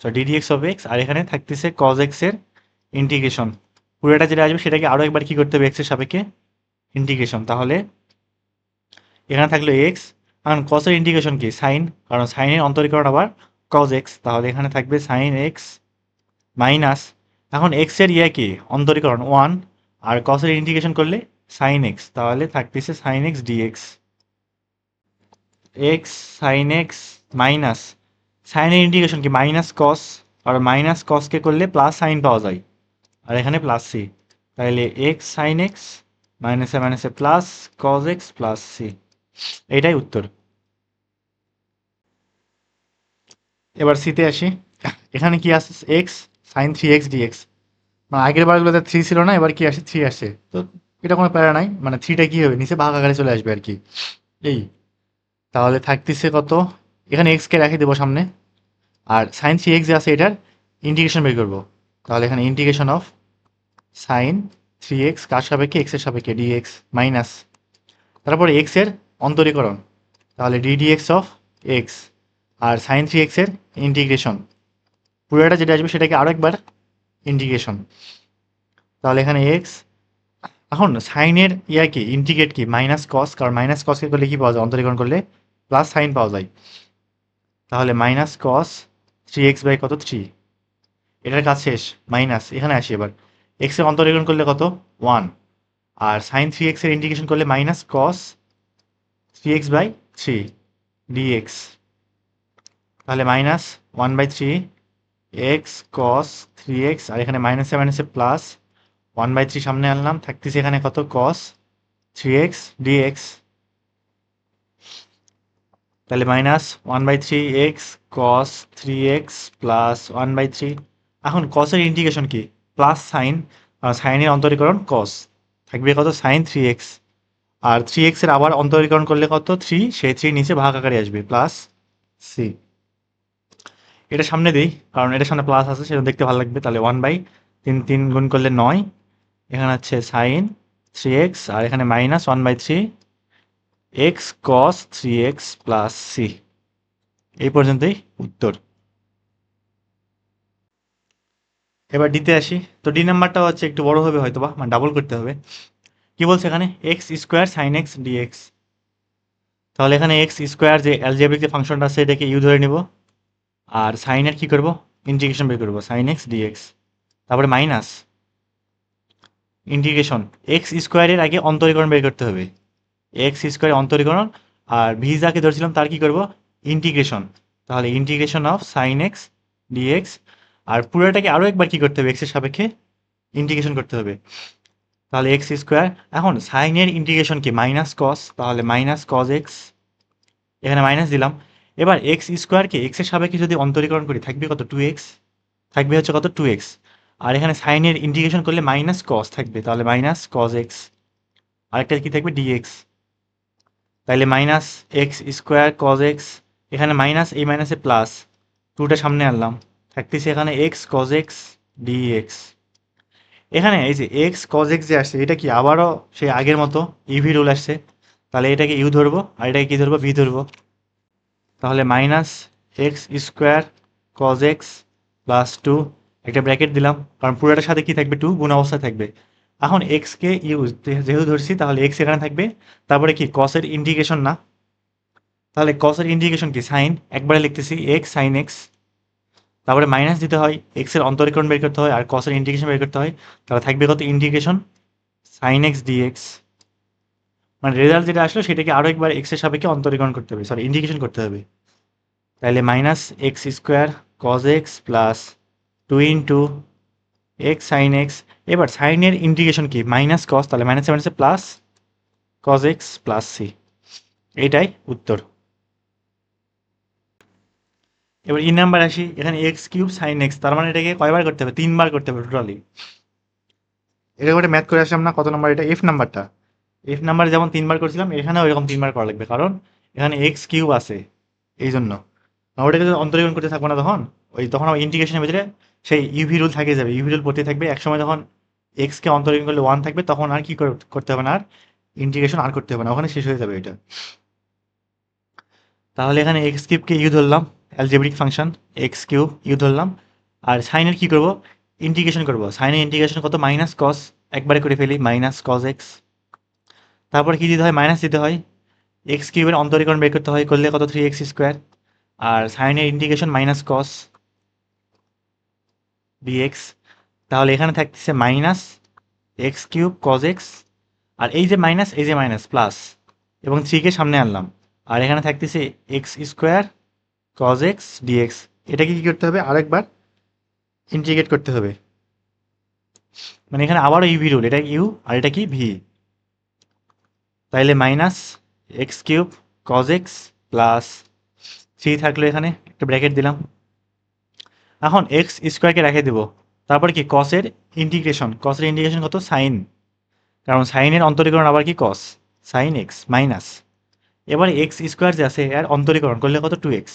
sorry d dx of x, আর এখানে থাকতেছে কজ এক্স এর ইন্টিগ্রেশন। পুরোটা যেটা আসবে সেটাকে আরো একবার কি করতে হবে, এক্স এর সাপেক্ষে ইন্টিগ্রেশন, তাহলে এখানে থাকলো এক্স, কারণ কসের ইন্টিগ্রেশন কি সাইন, কারণ সাইনের অন্তরীকরণ আবার কজ এক্স, তাহলে এখানে থাকবে সাইন এক্স মাইনাস, এখন এক্স এর ইয়ে কি অন্তরীকরণ 1, আর কসের ইন্টিগ্রেশন করলে সাইন এক্স, তাহলে থাকতেছে sine x dx, x sine x minus সাইনের ইন্টিগ্রেশন কি মাইনাস কস, আর মাইনাস কসকে করলে প্লাস সাইন পাওয়া যায়, আর এখানে প্লাস সি, তাহলে এক্স সাইন এক্স মাইনাসে মাইনাসে plus cos x plus c, এটাই উত্তর। এবার সিতে আসি, এখানে কি আসছে x sine three x d x, মানে আগের বারগুলোতে থ্রি ছিল না, এবার কি আসে থ্রি আসে, তো এটা কোনো প্যারা নাই, মানে থ্রিটা কি হবে নিচে ভাগ আকারে চলে আসবে আর কি, এই, তাহলে থাকতেছে কত, এখানে এক্স কে রেখে দেবো সামনে, আর সাইন থ্রি এক্স যে আছে এটার ইন্টিগ্রেশন বের করবো, তাহলে এখানে integration of sine three x কার সাপেক্ষে, এক্স এর সাপেক্ষে ডিএক্স মাইনাস তারপরে এক্স এর অন্তরীকরণ, তাহলে ডিডিএক্স অফ এক্স, আর সাইন 3x এর ইন্টিগ্রেশন, পুরোটা যেটা আসবে সেটাকে আরও একবার ইন্টিগ্রেশন। তাহলে এখানে এক্স, এখন সাইনের ইয়া কি ইন্টিগ্রেট কি মাইনাস কস, কারণ মাইনাস কসকে করলে কি পাওয়া যায়, অন্তরীকরণ করলে প্লাস সাইন পাওয়া যায়। তাহলে মাইনাস কস 3x বাই কত 3, এটার কাজ শেষ। মাইনাস এখানে আসি, এবার এক্স এর অন্তরীকরণ করলে কত 1, আর সাইন 3x এর ইন্টিগ্রেশন করলে minus cos 3x by 3 dx. তাহলে মাইনাস 1/3 এক্স কস 3x, আর এখানে মাইনাসে মাইনাসে প্লাস 1/3 সামনে আনলাম, থাকতেছে এখানে কত কস 3x ডিএক্স। তাহলে minus 1/3 x cos 3x plus 1/3। এখন কসের ইন্টিগ্রেশন কি প্লাস সাইন, সাইনের অন্তরীকরণ কস, থাকবে কত সাইন 3x, আর 3x এর আবার অন্তরীকরণ করলে কত 3, সেই 3 নিচে ভাগ আকারে আসবে প্লাস সি। এটা সামনে দিই, কারণ এটা সামনে প্লাস আছে সেটা দেখতে ভালো লাগবে। তাহলে 1/3, 3 গুণ করলে 9, এখানে হচ্ছে সাইন 3x, আর এখানে minus 1/3 x cos 3x plus C. এই পর্যন্তই উত্তর। এবার ডিতে আসি। তো ডি নাম্বারটা হচ্ছে একটু বড় হবে হয়তো বা, মানে ডাবল করতে হবে। কি বলছে এখানে x square sine x dx. তাহলে এখানে এক্স স্কোয়ার যে অ্যালজেব্রিক যে ফাংশনটা আছে এটাকে ইউ ধরে নিব, আর সাইনের কি করব ইন্টিগ্রেশন বের করবো সাইন এক্স ডিএক্স, তারপরে মাইনাস ইন্টিগ্রেশন এক্স স্কোয়ারের আগে অন্তরীকরণ বের করতে হবে, এক্স স্কোয়ার অন্তরীকরণ, আর ভি যাকে ধরছিলাম তার কি করব ইন্টিগ্রেশন। তাহলে integration of sine x dx, আর পুরোটাকে আরও একবার কি করতে হবে এক্সের সাপেক্ষে ইন্টিগ্রেশন করতে হবে। তাহলে এক্স স্কোয়ার, এখন সাইনের ইন্টিগ্রেশন কি মাইনাস কস, তাহলে মাইনাস কস এক্স, এখানে মাইনাস দিলাম। এবার এক্স স্কোয়ারকে এক্সের সাপেক্ষে যদি অন্তরীকরণ করি থাকবে কত 2x, থাকবে হচ্ছে কত 2x, আর এখানে সাইনের ইন্টিগ্রেশন করলে মাইনাস কস থাকবে, তাহলে মাইনাস কস এক্স, আরেকটা কি থাকবে ডিএক্স। তাইলে minus x square cos x, এখানে মাইনাস এই মাইনাসে প্লাস 2টা সামনে আনলাম, থাকতেছে এখানে এক্স কজ এক্স ডিএক্স। এখানে এই যে এক্স কজ এক্স যে আসছে এটা কি আবারও সেই আগের মতো ইভি রুল আসছে, তাহলে এটাকে ইউ ধরবো আর এটাকে কি ধরবো ভি ধরবো। তাহলে minus x square cos x plus 2, একটা ব্র্যাকেট দিলাম কারণ পুরোটার সাথে কি থাকবে 2 গুণ অবস্থায় থাকবে। এখন এক্সকে ইউজ যেহেতু ধরছি তাহলে এক্স এখানে থাকবে, তারপরে কি কসের ইন্টিগ্রেশন না, তাহলে কসের ইন্টিগ্রেশন কি সাইন, একবারে লিখতেছি এক্স সাইন এক্স, তারপরে মাইনাস দিতে হয় এক্স এর অন্তরীকরণ বের করতে হয় আর কসের ইন্টিগ্রেশন বের করতে হয়, তাহলে থাকবে কত ইন্টিগ্রেশন সাইন এক্স ডিএক্স। মানে রেজাল্ট যেটা আসলো সেটাকে আরও একবার এক্স এর সাপেক্ষে অন্তরীকরণ করতে হবে, সরি ইন্টিগ্রেশন করতে হবে। তাহলে minus x square cos x plus 2 into x sine x. এবার সাইনের ইন্টিগ্রেশন কি মাইনাস কস, তাহলে মাইনাস মাইনাসে plus cos x plus c, এইটাই উত্তর। এবার ই নাম্বার আসি, এখানে এক্স কিউব সাইন এক্স, তার মানে এটাকে কয়বার করতে হবে 3বার করতে হবে টোটালি। এটা করে ম্যাথ করে আসলাম না, কত নাম্বার এটা এফ নাম্বারটা, এফ নাম্বার যেমন 3বার করছিলাম এখানেও এরকম 3বার করা লাগবে, কারণ এখানে এক্স কিউব আছে এই জন্য। ওটাকে যদি অন্তরীকরণ করতে থাকবো না তখন তখন আমার ইন্টিগ্রেশনের ভিতরে সেই ইউভি রুল থাকে যাবে, ইউভি রুল পড়তে থাকবে, একসময় যখন এক্সকে অন্তরীকরণ করলে 1 থাকবে তখন আর কি করতে হবে না, আর ইন্টিগ্রেশন আর করতে হবে না, ওখানে শেষ হয়ে যাবে এটা। তাহলে এখানে এক্স কিউবকে ইউ ধরলাম, algebraic function x cube u ধরলাম, আর সাইনের কি করব ইন্টিগ্রেশন করব, সাইনের ইন্টিগ্রেশন কত মাইনাস কস, একবারে করে ফেলি মাইনাস কস এক্স, তারপর কি দিতে হয় মাইনাস দিতে হয়, এক্স কিউবের অন্তরীকরণ বের করতে হয়, করলে কত 3x স্কোয়ার, আর সাইনের ইন্টিগ্রেশন মাইনাস কস ডিএক্স। তাহলে এখানে থাকতেছে minus x cube cos x, আর এই যে মাইনাস এই যে মাইনাস প্লাস এবং 3কে সামনে আনলাম, আর এখানে থাকতেছে x square cos x dx. এটাকে কি করতে হবে আরেকবার ইন্টিগ্রেট করতে হবে, মানে এখানে আবারও ইউভি রুল, এটা ইউ আর এটা কি ভি। তাইলে minus x cube cos x plus 3 থাকলো, এখানে একটা ব্র্যাকেট দিলাম। এখন এক্স স্কোয়ারকে রেখে দেবো, তারপর কি কসের ইন্টিগ্রেশন, কসের ইন্টিগ্রেশন কত সাইন, কারণ সাইনের অন্তরীকরণ আবার কি কস সাইন এক্স মাইনাস, এবার এক্স স্কোয়ার যে আছে এর অন্তরীকরণ করলে কত 2x,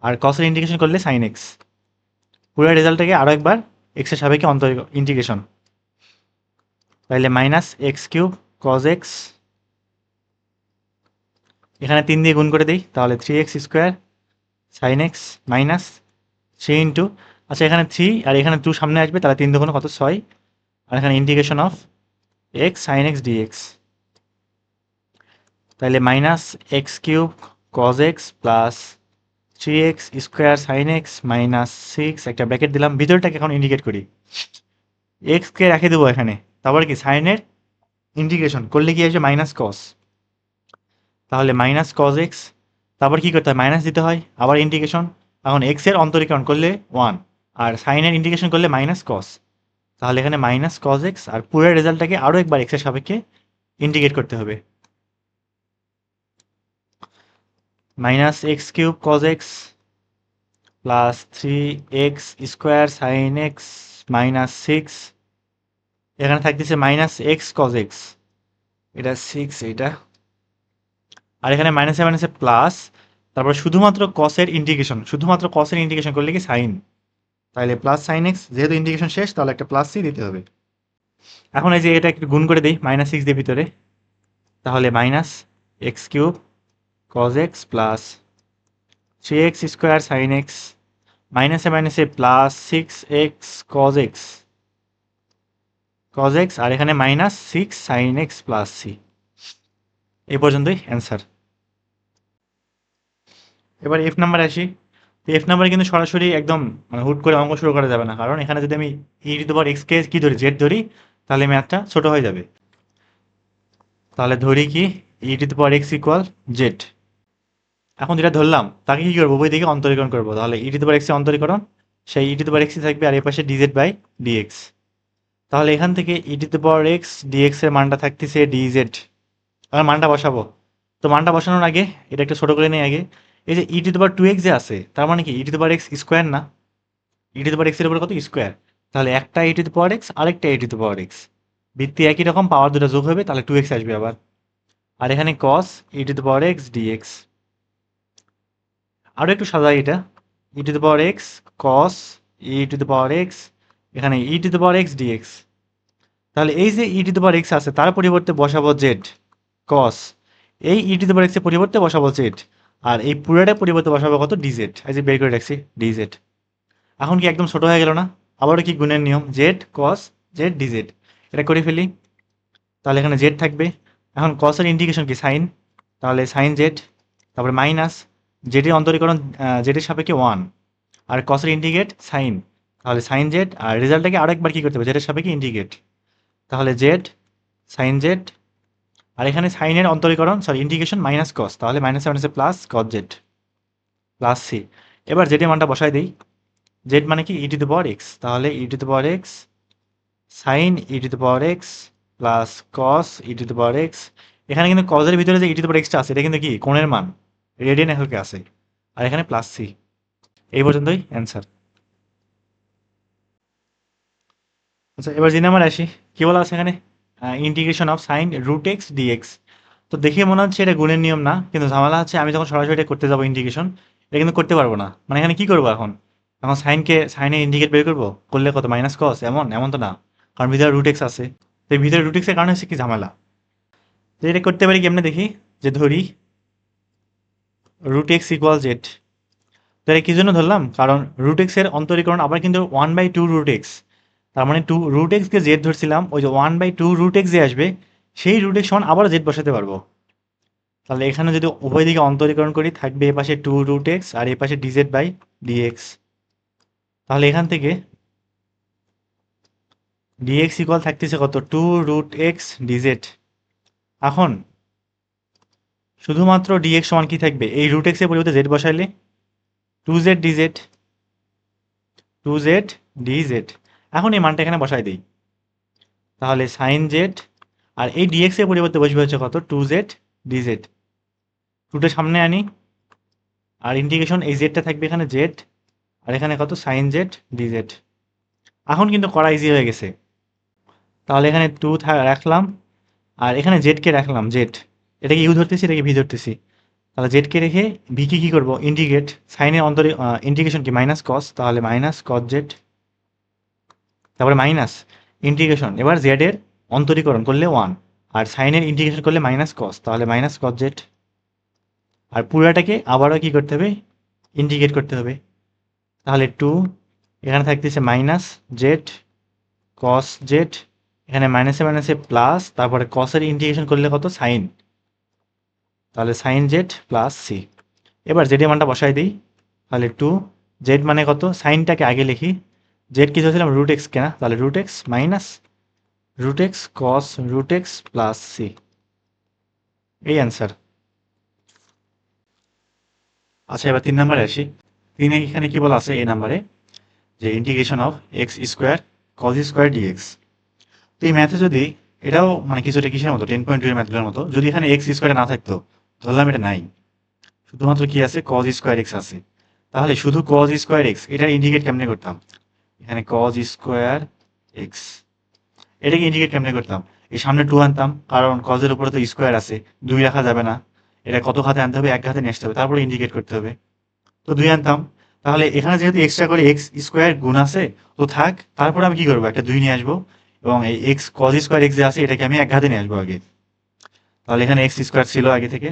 আর কসের ইন্টিগ্রেশন করলে সাইন এক্স, পুরো রেজাল্টটাকে আরও একবার এক্সের সাপেক্ষে ইন্টিগ্রেশন। তাহলে minus x cube cos x এখানে 3 দিয়ে গুণ করে দিই, তাহলে 3x square sine x minus 3 into, আচ্ছা এখানে 3 আর এখানে 2 সামনে আসবে, তাহলে 3 দুগুণ কত 6, আর এখানে integration of x sine x dx, তাহলে minus x cube cos x plus 3x square sine x minus 6, একটা ব্র্যাকেট দিলাম, ভিতরটাকে এখন ইন্ডিকেট করি, এক্সকে রেখে দেবো এখানে, তারপরে কি সাইনের ইন্টিগ্রেশন করলে কি আসবে মাইনাস কস, তাহলে মাইনাস কজ এক্স, তারপর কি করতে হয় মাইনাস দিতে হয়, আবার ইন্টিগ্রেশন, এখন এক্স এর অন্তরীকরণ করলে 1 আর সাইনের ইন্টিগ্রেশন করলে মাইনাস কস, তাহলে এখানে মাইনাস কজ এক্স, আর পুরো রেজাল্টটাকে আরও একবার এক্স এর সাপেক্ষে ইন্টিগ্রেট করতে হবে, minus x cube cos x plus 3x square sine x minus 6, এখানে থাকতেছে মাইনাস এক্স কজ এক্স, এটা 6 এটা, আর এখানে মাইনাসে মাইনাসে প্লাস, তারপর শুধুমাত্র কসের ইন্টিগ্রেশন করলে কি সাইন, তাহলে প্লাস সাইন এক্স, যেহেতু ইন্টিগ্রেশন শেষ তাহলে একটা প্লাস সি দিতে হবে। এখন এই যে এটা একটু গুণ করে দিই মাইনাস 6 দিয়ে ভিতরে, তাহলে minus x cube cos x plus 3x square sine x মাইনাসে মাইনাসে প্লাস 6x কজ এক্স, আর এখানে minus 6 sine x plus C, এই পর্যন্তই অ্যান্সার। এবার এফ নাম্বার আসি, তো এফ নাম্বারে কিন্তু সরাসরি একদম মানে হুট করে অঙ্ক শুরু করা যাবে না, কারণ এখানে যদি আমি ই টু দি পাওয়ার এক্স কে কি ধরি জেড ধরি, তাহলে ম্যাথটা ছোট হয়ে যাবে, তাহলে ধরি কি e to the power x equal z, এখন যেটা ধরলাম তাকে কি করবো উভয় দিকে অন্তরীকরণ করবো, তাহলে e to the power x এর অন্তরীকরণ, সেই ই টু দি পাওয়ার এক্স থাকবে আর এর পাশে ডিজেড বাই ডিএক্স, তাহলে এখান থেকে e to the power x dx এর মানটা থাকতেছে ডিজেড, আমার মানটা বসাবো, তো মানটা বসানোর আগে এটা একটু ছোট করে নেই আগে, এই যে ই টু দি পাওয়ার 2x যে আছে তার মানে কি e to the power x square না, e to the power x এর উপরে কত স্কোয়ার, তাহলে একটা ই টু দি পাওয়ার এক্স আরেকটা ই টু দি পাওয়ার এক্স, ভিত্তি একই রকম, পাওয়ার দুটো যোগ হবে তাহলে 2x আসবে আবার, আর এখানে cos e to the power x dx, আরও একটু সাজাই এটা, e to the power x cos e to the power x, এখানে e to the power x dx, তাহলে এই যে ই টু দি পাওয়ার এক্স আছে তার পরিবর্তে বসাবো জেড cos, এই e to the power x এর পরিবর্তে বসাবো জেড, আর এই পুরোটা পরিবর্তে বসাবো কত ডিজেড, এই যে বের করে রাখছি ডিজেড, এখন কি একদম ছোট হয়ে গেল না, আবারও কি গুণের নিয়ম জেড cos জেড ডিজেড, এটা করে ফেলি, তাহলে এখানে জেড থাকবে, এখন cos এর ইন্টিগ্রেশন কি সাইন, তাহলে সাইন জেড, তারপরে মাইনাস জেডের অন্তরীকরণ জেডের সাপেক্ষে 1, আর cos এর ইন্টিগ্রেট সাইন, তাহলে সাইন জেড, আর রেজাল্টটাকে আরেকবার কি করতে হবে জেডের সাপেক্ষে ইন্টিগ্রেট, তাহলে জেড সাইন জেড, আর এখানে সাইনের অন্তরীকরণ ইন্টিগ্রেশন মাইনাস কস, তাহলে মাইনাস মাইনাসে plus cos z plus c, এবার জেডের মানটা বসাই দিই, জেড মানে কি e to the power x, তাহলে e to the power x sine e to the power x plus cos e to the power x, এখানে কিন্তু কজের ভিতরে যে ই টু দি পাওয়ার এক্সটা আছে এটা কিন্তু কি কোণের মান রেডিয়ান এককে আছে, আর এখানে প্লাস সি, এই পর্যন্তই অ্যান্সার। আচ্ছা এবার যে নাম্বার আসি, কি বলা আছে এখানে integration of sine root x dx, তো দেখে মনে হচ্ছে এটা গুণের নিয়ম না, কিন্তু ঝামেলা হচ্ছে আমি যখন সরাসরি এটা করতে যাবো ইন্টিগ্রেশন, এটা কিন্তু করতে পারবো না, মানে এখানে কি করবো এখন, এখন সাইনের ইন্টিগ্রেট বের করবো, করলে কত মাইনাস কস, এমন এমন তো না, কারণ ভিতরে রুট এক্স আছে, তো এই ভিতরে রুট এক্সের কারণে হচ্ছে কি ঝামেলা, তো এটা করতে পারি কেমনে দেখি, যে ধরি রুট এক্স ইকুয়াল জেড, তো এটা কি জন্য ধরলাম, কারণ রুট এক্স এর অন্তরীকরণ আবার কিন্তু 1/2 রুট এক্স, তার মানে 2 রুট এক্স কে জেড ধরছিলাম, ওই যে 1/2 রুট এক্স যে আসবে সেই রুট এক্স সমান আবার জেড বসাতে পারবো, তাহলে এখানে যদি উভয় দিকে অন্তরীকরণ করি থাকবে এ পাশে 2 রুট এক্স আর এ পাশে ডিজেড বাই ডিএক্স, তাহলে এখান থেকে ডিএক্স ইকুয়াল থাকতেছে কত 2 রুট এক্স ডিজেড, এখন শুধুমাত্র ডিএক্স সমান কি থাকবে, এই রুট এক্স এর পরিবর্তে Z বসাইলে 2z DZ 2z DZ, এখন এই মানটা এখানে বসাই দিই, তাহলে সাইন জেড, আর এই ডিএক্স এর পরিবর্তে বসবে হচ্ছে কত 2z ডিজেড, টুটা সামনে আনি, আর ইন্টিগ্রেশন এই জেডটা থাকবে এখানে জেড, আর এখানে কত সাইন জেড ডিজেড, এখন কিন্তু করা ইজি হয়ে গেছে, তাহলে এখানে 2 রাখলাম, আর এখানে জেডকে রাখলাম জেড, এটাকে ইউ ধরতেছি এটাকে ভি ধরতেছি, তাহলে জেডকে রেখে ভিকে কি করবো ইন্টিগ্রেট, সাইনের অন্তরে ইন্টিগ্রেশন কি মাইনাস কস, তাহলে মাইনাস কস জেড, তারপরে মাইনাস ইন্টিগ্রেশন এবার জেড এর অন্তরীকরণ করলে 1, আর সাইনের ইন্টিগ্রেশন করলে মাইনাস কস, তাহলে মাইনাস কস জেড, আর পুরাটাকে আবারও কি করতে হবে, ইন্টিগ্রেট করতে হবে। তাহলে 2, এখানে থাকতেছে মাইনাস জেড কস জেড, এখানে মাইনাসে মাইনাসে প্লাস, তারপরে কসের ইন্টিগ্রেশন করলে কত, সাইন, তাহলে সাইন জেড প্লাস সি। এবার জেড এর মানটা বসাই দিই। তাহলে 2, জেড মানে কত, সাইনটাকে আগে লিখি, জেড কি ধরেছিলাম রুট এক্স কেনা, তাহলে root x minus root x cos root x plus C, এই অ্যান্সার। আচ্ছা এবার 3 নম্বরে আসি। 3 এখানে কি বলা আছে এই নাম্বারে, যে integration of x square cos square dx. তো এই ম্যাথে যদি এটাও মানে কিছুটা কিসের মতো 10.2 এর ম্যাথগুলোর মতো, যদি এখানে এক্স স্কোয়ার না থাকতো, ধরলাম এটা নাই, শুধুমাত্র কি আছে কজ স্কোয়ার এক্স আছে, তাহলে শুধু কজ স্কোয়ার এক্স এটা ইন্ডিকেট কেমনে করতাম, এখানে কজ স্কোয়ার এক্স এটাকে ইন্ডিকেট কেমনে করতাম, এই সামনে 2 আনতাম, কারণ কজের উপরে তো স্কোয়ার আছে, 2 রাখা যাবে না, এটা কত ঘাতে আনতে হবে, এক ঘাতে নিয়ে আসতে হবে, তারপরে ইন্ডিকেট করতে হবে, তো 2 আনতাম। তাহলে এখানে যেহেতু এক্সট্রা করে এক্স স্কোয়ার গুণ আছে, তো থাক, তারপরে আমি কি করবো, একটা 2 নিয়ে আসবো, এবং এই এক্স কজ স্কোয়ার এক্স যে আছে এটাকে আমি এক ঘাতে নিয়ে আসবো আগে। তাহলে এখানে এক্স স্কোয়ার ছিল আগে থেকে,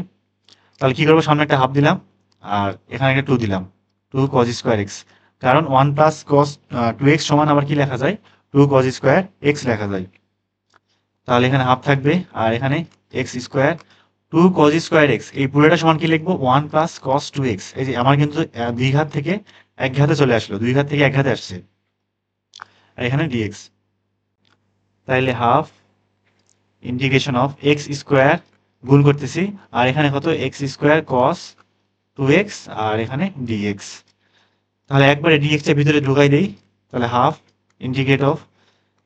তাহলে কি করবো, সামনে একটা হাফ দিলাম, আর এখানে একটা 2 দিলাম, 2 কজ স্কোয়ার এক্স, কারণ 1 প্লাস কস 2x সমান আবার কি লেখা যায়, 2 কজ স্কোয়ার এক্স লেখা যায়। তাহলে এখানে হাফ থাকবে, আর এখানে x square 2 cos square x, এই পুরোটা সমান কি লিখবো, 1 প্লাস কস 2x। এই যে আমার কিন্তু 2 ঘাত থেকে এক ঘাতে চলে আসলো, 2 ঘাত থেকে এক ঘাতে আসছে, আর এখানে ডিএক্স। তাইলে half integration of x square গুণ করতেছি, আর এখানে কত এক্স স্কোয়ার কস 2x, আর এখানে ডিএক্স। তাহলে একবারে ডিএক্স এর ভিতরে ঢুকাই দেই, তাহলে হাফ ইন্টিগ্রেট অফ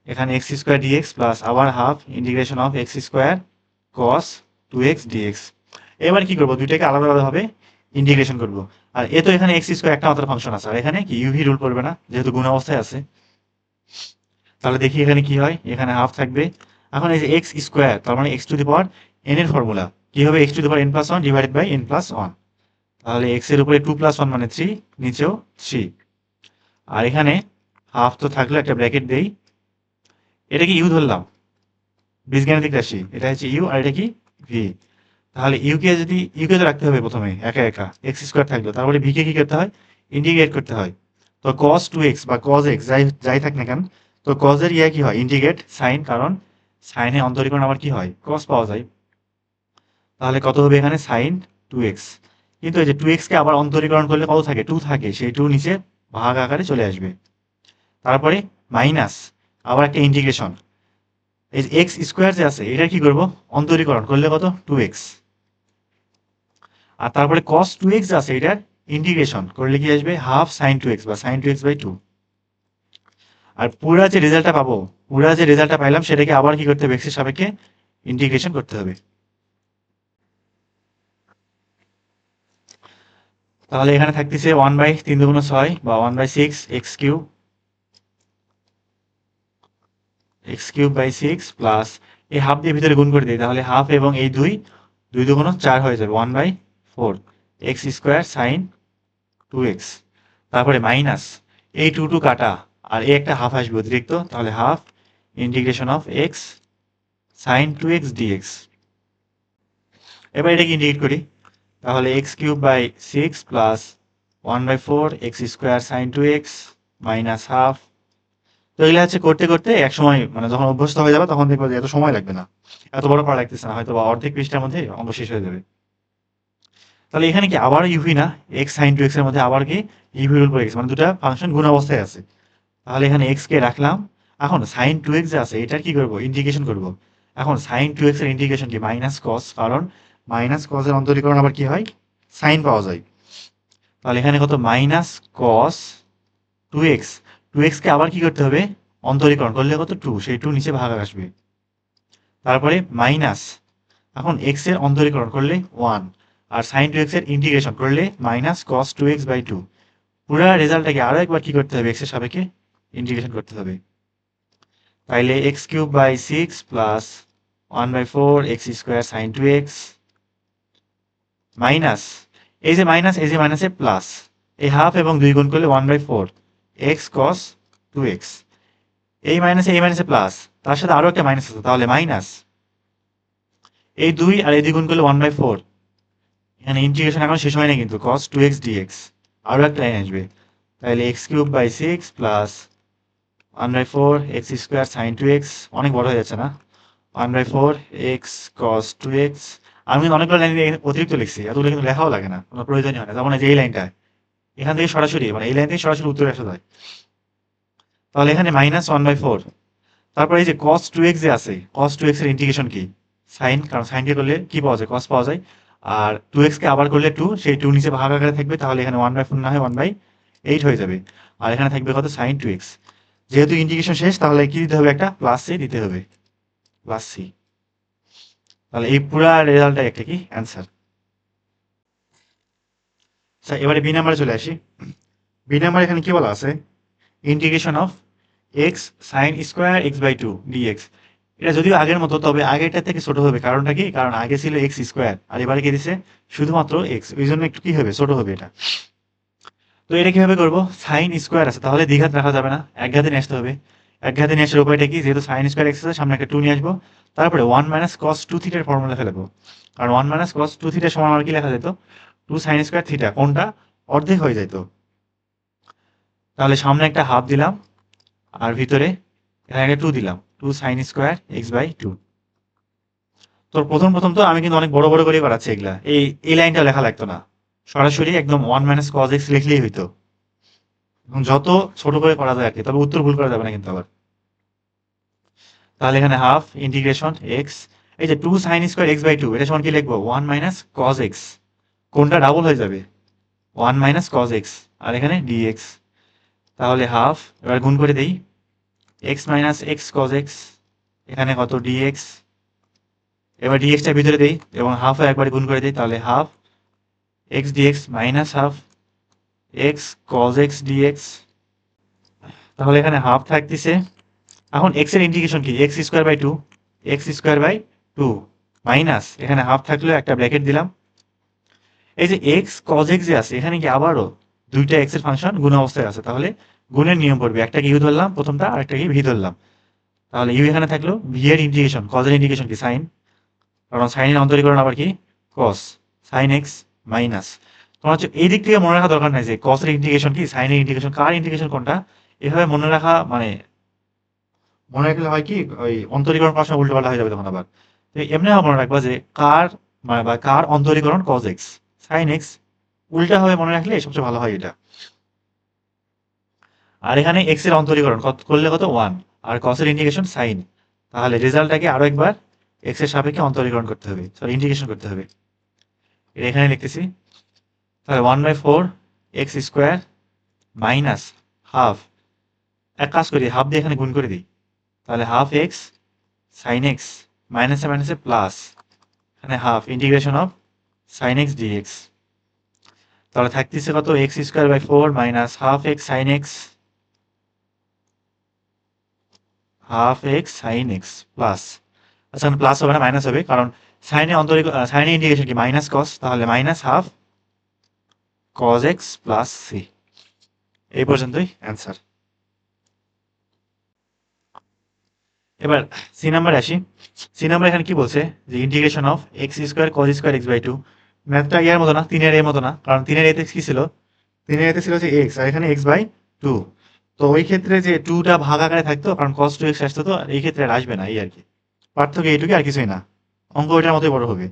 এখানে এক্স স্কোয়ার ডিএক্স প্লাস আবার half integration of x square cos 2x dx. এবার কি করবো, দুইটাকে আলাদা আলাদাভাবে ইন্টিগ্রেশন করব। আর এ তো এখানে এক্স স্কোয়ার একটা মাত্র ফাংশন আছে, আর এখানে কি ইউভি রুল করবে না, যেহেতু গুণ অবস্থায় আছে। তাহলে দেখি এখানে কি হয়, এখানে হাফ থাকবে, এখন এই যে এক্স স্কোয়ার তার মানে x to the power n এর ফর্মুলা কি হবে, x to the power n plus one divided by n plus one. তাহলে এক্স এর উপরে 2 প্লাস 1 মানে 3, নিচেও 3, আর এখানে হাফ তো থাকলে একটা ব্র্যাকেট দেই, এটা কি ইউ ধরলাম, বীজগাণিতিক রাশি, এটা হচ্ছে ইউ আর এটা কি ভি। তাহলে ইউকে তো রাখতে হবে প্রথমে একা একা, এক্স স্কোয়ার থাকলো, তারপরে ভি কে কি করতে হয়, ইন্টিগ্রেট করতে হয়। তো কস 2x বা কজ এক্স যাই যাই থাক না কেন, তো কজের কি হয়, ইন্টিগ্রেট সাইন, কারণ সাইনে অন্তরীকরণ আবার কি হয়, কস পাওয়া যায়। তাহলে কত হবে এখানে সাইন 2x, কিন্তু এই যে 2x কে আবার অন্তরীকরণ করলে কত থাকে, 2 থাকে, সেই 2 নিচে ভাগ আকারে চলে আসবে। তারপরে মাইনাস আবার একটা ইন্টিগ্রেশন, এই যে এক্স স্কোয়ার যে আছে এটা কি করব, অন্তরীকরণ করলে কত 2x, আর তারপরে cos 2x আছে এটার ইন্টিগ্রেশন করলে কি আসবে, হাফ sin 2x বা sin 2x বাই 2। আর পুরা যে রেজাল্টটা পাইলাম সেটাকে আবার কি করতে হবে, x এর সাপেক্ষে ইন্টিগ্রেশন করতে হবে। তাহলে এখানে থাকতেছে 1 বাই 3 দুগুণ 6 বা 1 by 6 x cube by 6 plus এই হাফ দিয়ে ভিতরে গুণ করে দিই, তাহলে হাফ এবং এই 2 দুগুণ 4 হয়ে যাবে, 1 by 4 x square sine 2x। তারপরে মাইনাস এই 2 কাটা, আর এই একটা হাফ আসবে অতিরিক্ত, তাহলে half integration of x sine 2x dx। এবার এটাকে ইন্টিগ্রেট করি, তাহলে x cube by 6 plus 1 by 4 x square sine 2x minus half. তো এগুলো হচ্ছে করতে করতে এক সময় মানে যখন অভ্যস্ত হয়ে যাবে তখন দেখবো যে এত সময় লাগবে না, এত বড় পড়া লাগতেছে না, হয়তো বা অর্ধেক পৃষ্ঠার মধ্যে অঙ্ক শেষ হয়ে যাবে। তাহলে এখানে কি আবার ইউভি না, এক্স সাইন 2x এর মধ্যে আবার কি ইউভি রুল পড়ে গেছে, মানে দুটা ফাংশন গুণ অবস্থায় আছে। তাহলে এখানে এক্স কে রাখলাম, এখন সাইন 2x যে আছে এটার কি করব, ইন্টিগ্রেশন করব। এখন সাইন 2x এর ইন্টিগ্রেশন কি মাইনাস কস, কারণ মাইনাস কস এর অন্তরীকরণ আবার কি হয়, সাইন পাওয়া যায়। তাহলে এখানে কত মাইনাস কস 2x, 2x কে আবার কি করতে হবে, অন্তরীকরণ করলে কত 2, সেই 2 নিচে ভাগ আসবে। তারপরে মাইনাস, এখন x এর অন্তরীকরণ করলে 1, আর সাইন 2x এর ইন্টিগ্রেশন করলে মাইনাস কস 2x বাই 2। পুরো রেজাল্টটাকে আরো একবার কি করতে হবে, x এর সাপেক্ষে ইন্টিগ্রেশন করতে হবে। তাইলে x cube by 6 plus 1 by 4 x square sine 2x minus এই যে মাইনাস এই যে মাইনাসে প্লাস, এই হাফ এবং 2 গুণ করলে 1 বাই 4 এক্স কস 2x, এই মাইনাসে প্লাস, তার সাথে আরো একটা মাইনাস আছে, তাহলে মাইনাস এই 2 আর এই 2 গুণ করলে 1 বাই 4 এখানে ইন্টিগ্রেশন এখন শেষ হয়নি কিন্তু, cos 2x dx আরও একটা লাইন আসবে, তাহলে x³/6 plus 1/4 x² sin 2x, অনেক বড় হয়ে যাচ্ছে না, 1/4 x cos 2x। আমি কিন্তু অনেকগুলো লাইন অতিরিক্ত লিখছি, এতগুলো কিন্তু লেখাও লাগে না, কোনো প্রয়োজনই হয় না। যেমন এই যে এই লাইনটা, এখান থেকে সরাসরি মানে এই লাইন থেকে সরাসরি উত্তরে আসা যায়। তাহলে এখানে -1/4, তারপরে এই যে cos 2x যে আছে, cos 2x এর ইন্টিগ্রেশন কি, সাইন, কারণ সাইন কে করলে কি পাওয়া যায়, cos পাওয়া যায়, আর 2x কে আবার করলে 2, সেই 2 নিচে ভাগ আকারে থাকবে, তাহলে এখানে 1/4 না হয় 1/8 হয়ে যাবে, আর এখানে থাকবে কত, sin 2x। যেহেতু ইন্টিগ্রেশন শেষ, তাহলে কি দিতে হবে, একটা প্লাস সি দিতে হবে, প্লাস সি। তাহলে এই পুরা রেজাল্টটা একটা কি অ্যান্সার। আচ্ছা, এবারে বি নাম্বারে চলে আসি। বি নাম্বার এখানে কি বলা আছে, integration of x sine square x/2 dx। এটা যদিও আগের মতো, তবে আগেরটা থেকে ছোট হবে, কারণটা কি, কারণ আগে ছিল এক্স স্কোয়ার, আর এবারে কি দিছে শুধুমাত্র এক্স, ওই জন্য একটু কি হবে, ছোট হবে এটা। তো এটা কিভাবে করবো, সাইন স্কোয়ার আছে, তাহলে দ্বিঘাত রাখা যাবে না, একঘাতে নিয়ে আসতে হবে। একঘাতে নিয়ে আসার উপায়টা কি, যেহেতু সাইন স্কোয়ার এক্স আছে, সামনে একটা 2 নিয়ে আসবো, তারপরে 1 - cos 2 থিটার ফর্মুলা ফেলবো। কারণ 1 - cos 2 থিটার সমান আমার কি লেখা যেত, 2 sin স্কোয়ার থিটা, কোনটা অর্ধেক হয়ে যেত। তাহলে সামনে একটা হাফ দিলাম, আর ভিতরে এখানে একটা 2 দিলাম, 2 sin স্কোয়ার x/2। তোর প্রথম প্রথম তো আমি কিন্তু অনেক বড় বড় করে করাচ্ছি এগুলা, এই লাইনটা লেখা লাগতো না, সরাসরি একদম 1 - cos x লিখলেই হইতো। এবং যত ছোট করে করা যায় আর কি, তবে উত্তর ভুল করা যাবে না কিন্তু আবার। তাহলে এখানে হাফ ইন্টিগ্রেশন এক্স, এই যে 2 sin স্কোয়ার x/2, এটা সমান কি লিখবো, 1 - cos x, কোনটা ডাবল হয়ে যাবে, 1 - cos x, আর এখানে dx। তাহলে হাফ, এবার গুণ করে দেই, x - x cos x, এখানে কত dx, এবার dx টা ভিতরে দেই এবং হাফ একবার গুণ করে দিই, তাহলে half x dx minus half x cos x dx। তাহলে এখানে হাফ থাকতেছে, এখন x এর ইন্টিগ্রেশন কি, x²/2, x²/2 মাইনাস, এখানে হাফ থাকলেও একটা ব্র্যাকেট দিলাম, এই যে x cos x যে আছে, এখানে কি আবারও দুইটা x এর ফাংশন গুণ অবস্থায় আছে, তাহলে গুণের নিয়ম পড়বে, একটা কি ইউ ধরলাম প্রথমটা, আর একটা কি ভি ধরলাম। তাহলে ইউ এখানে থাকলো, ভি এর ইন্টিগ্রেশন, cos এর ইন্টিগ্রেশন কি সাইন, কারণ সাইনের অন্তরীকরণ আবার কি cos, sin x মাইনাস। তোমার হচ্ছে এই দিক থেকে মনে রাখা দরকার নাই যে cos এর ইন্টিগ্রেশন কি, সাইনের ইন্টিগ্রেশন, কার ইন্টিগ্রেশন কোনটা, এভাবে মনে রাখা মানে মনে রাখলে হয় কি, ওই অন্তরীকরণ করার সময় উল্টোপাল্টা হয়ে যাবে তখন আবার। তো এমনি মনে রাখবা যে কার মানে বা কার অন্তরীকরণ cos x, sin x, উল্টা ভাবে মনে রাখলে সবচেয়ে ভালো হয় এটা। আর এখানে x এর অন্তরীকরণ করলে কত 1, আর cos এর ইন্টিগ্রেশন sin, তাহলে রেজাল্টটাকে আরো একবার x এর সাপেক্ষে অন্তরীকরণ করতে হবে, সরি ইন্টিগ্রেশন করতে হবে। এটা এখানে লিখতেছি, তাহলে 1/4 x² মাইনাস হাফ, এক কাজ করি হাফ দিয়ে এখানে গুণ করে দিই, তাহলে হাফ x sin x মাইনাসে মাইনাসে প্লাস, এখানে half integration of sin x dx। তাহলে থাকতেছে কত, x²/4 minus half x sin x, half x sin x plus, আচ্ছা প্লাস হবে না মাইনাস হবে, কারণ সাইনে সাইনে ইন্টিগ্রেশন কি মাইনাস কস, তাহলে minus half cos x plus C. এই পর্যন্তই অ্যান্সার। এবার সি নাম্বার আসি। সি নাম্বার এখানে কি বলছে, যে integration of x² cos square x/2, ম্যাথটা ইয়ার মতো না, 3 এর এর মতো না, কারণ 3 এর এতে কি ছিল, 3 এর এতে ছিল যে x, আর এখানে x/2। তো ওই ক্ষেত্রে যে 2টা ভাগ আকারে থাকতো, কারণ cos 2x আসতো, তো এই ক্ষেত্রে আর আসবে না, এই আর কি পার্থক্য এইটুকু, আর কিছুই না, অঙ্ক ওইটার মতোই বড় হবে।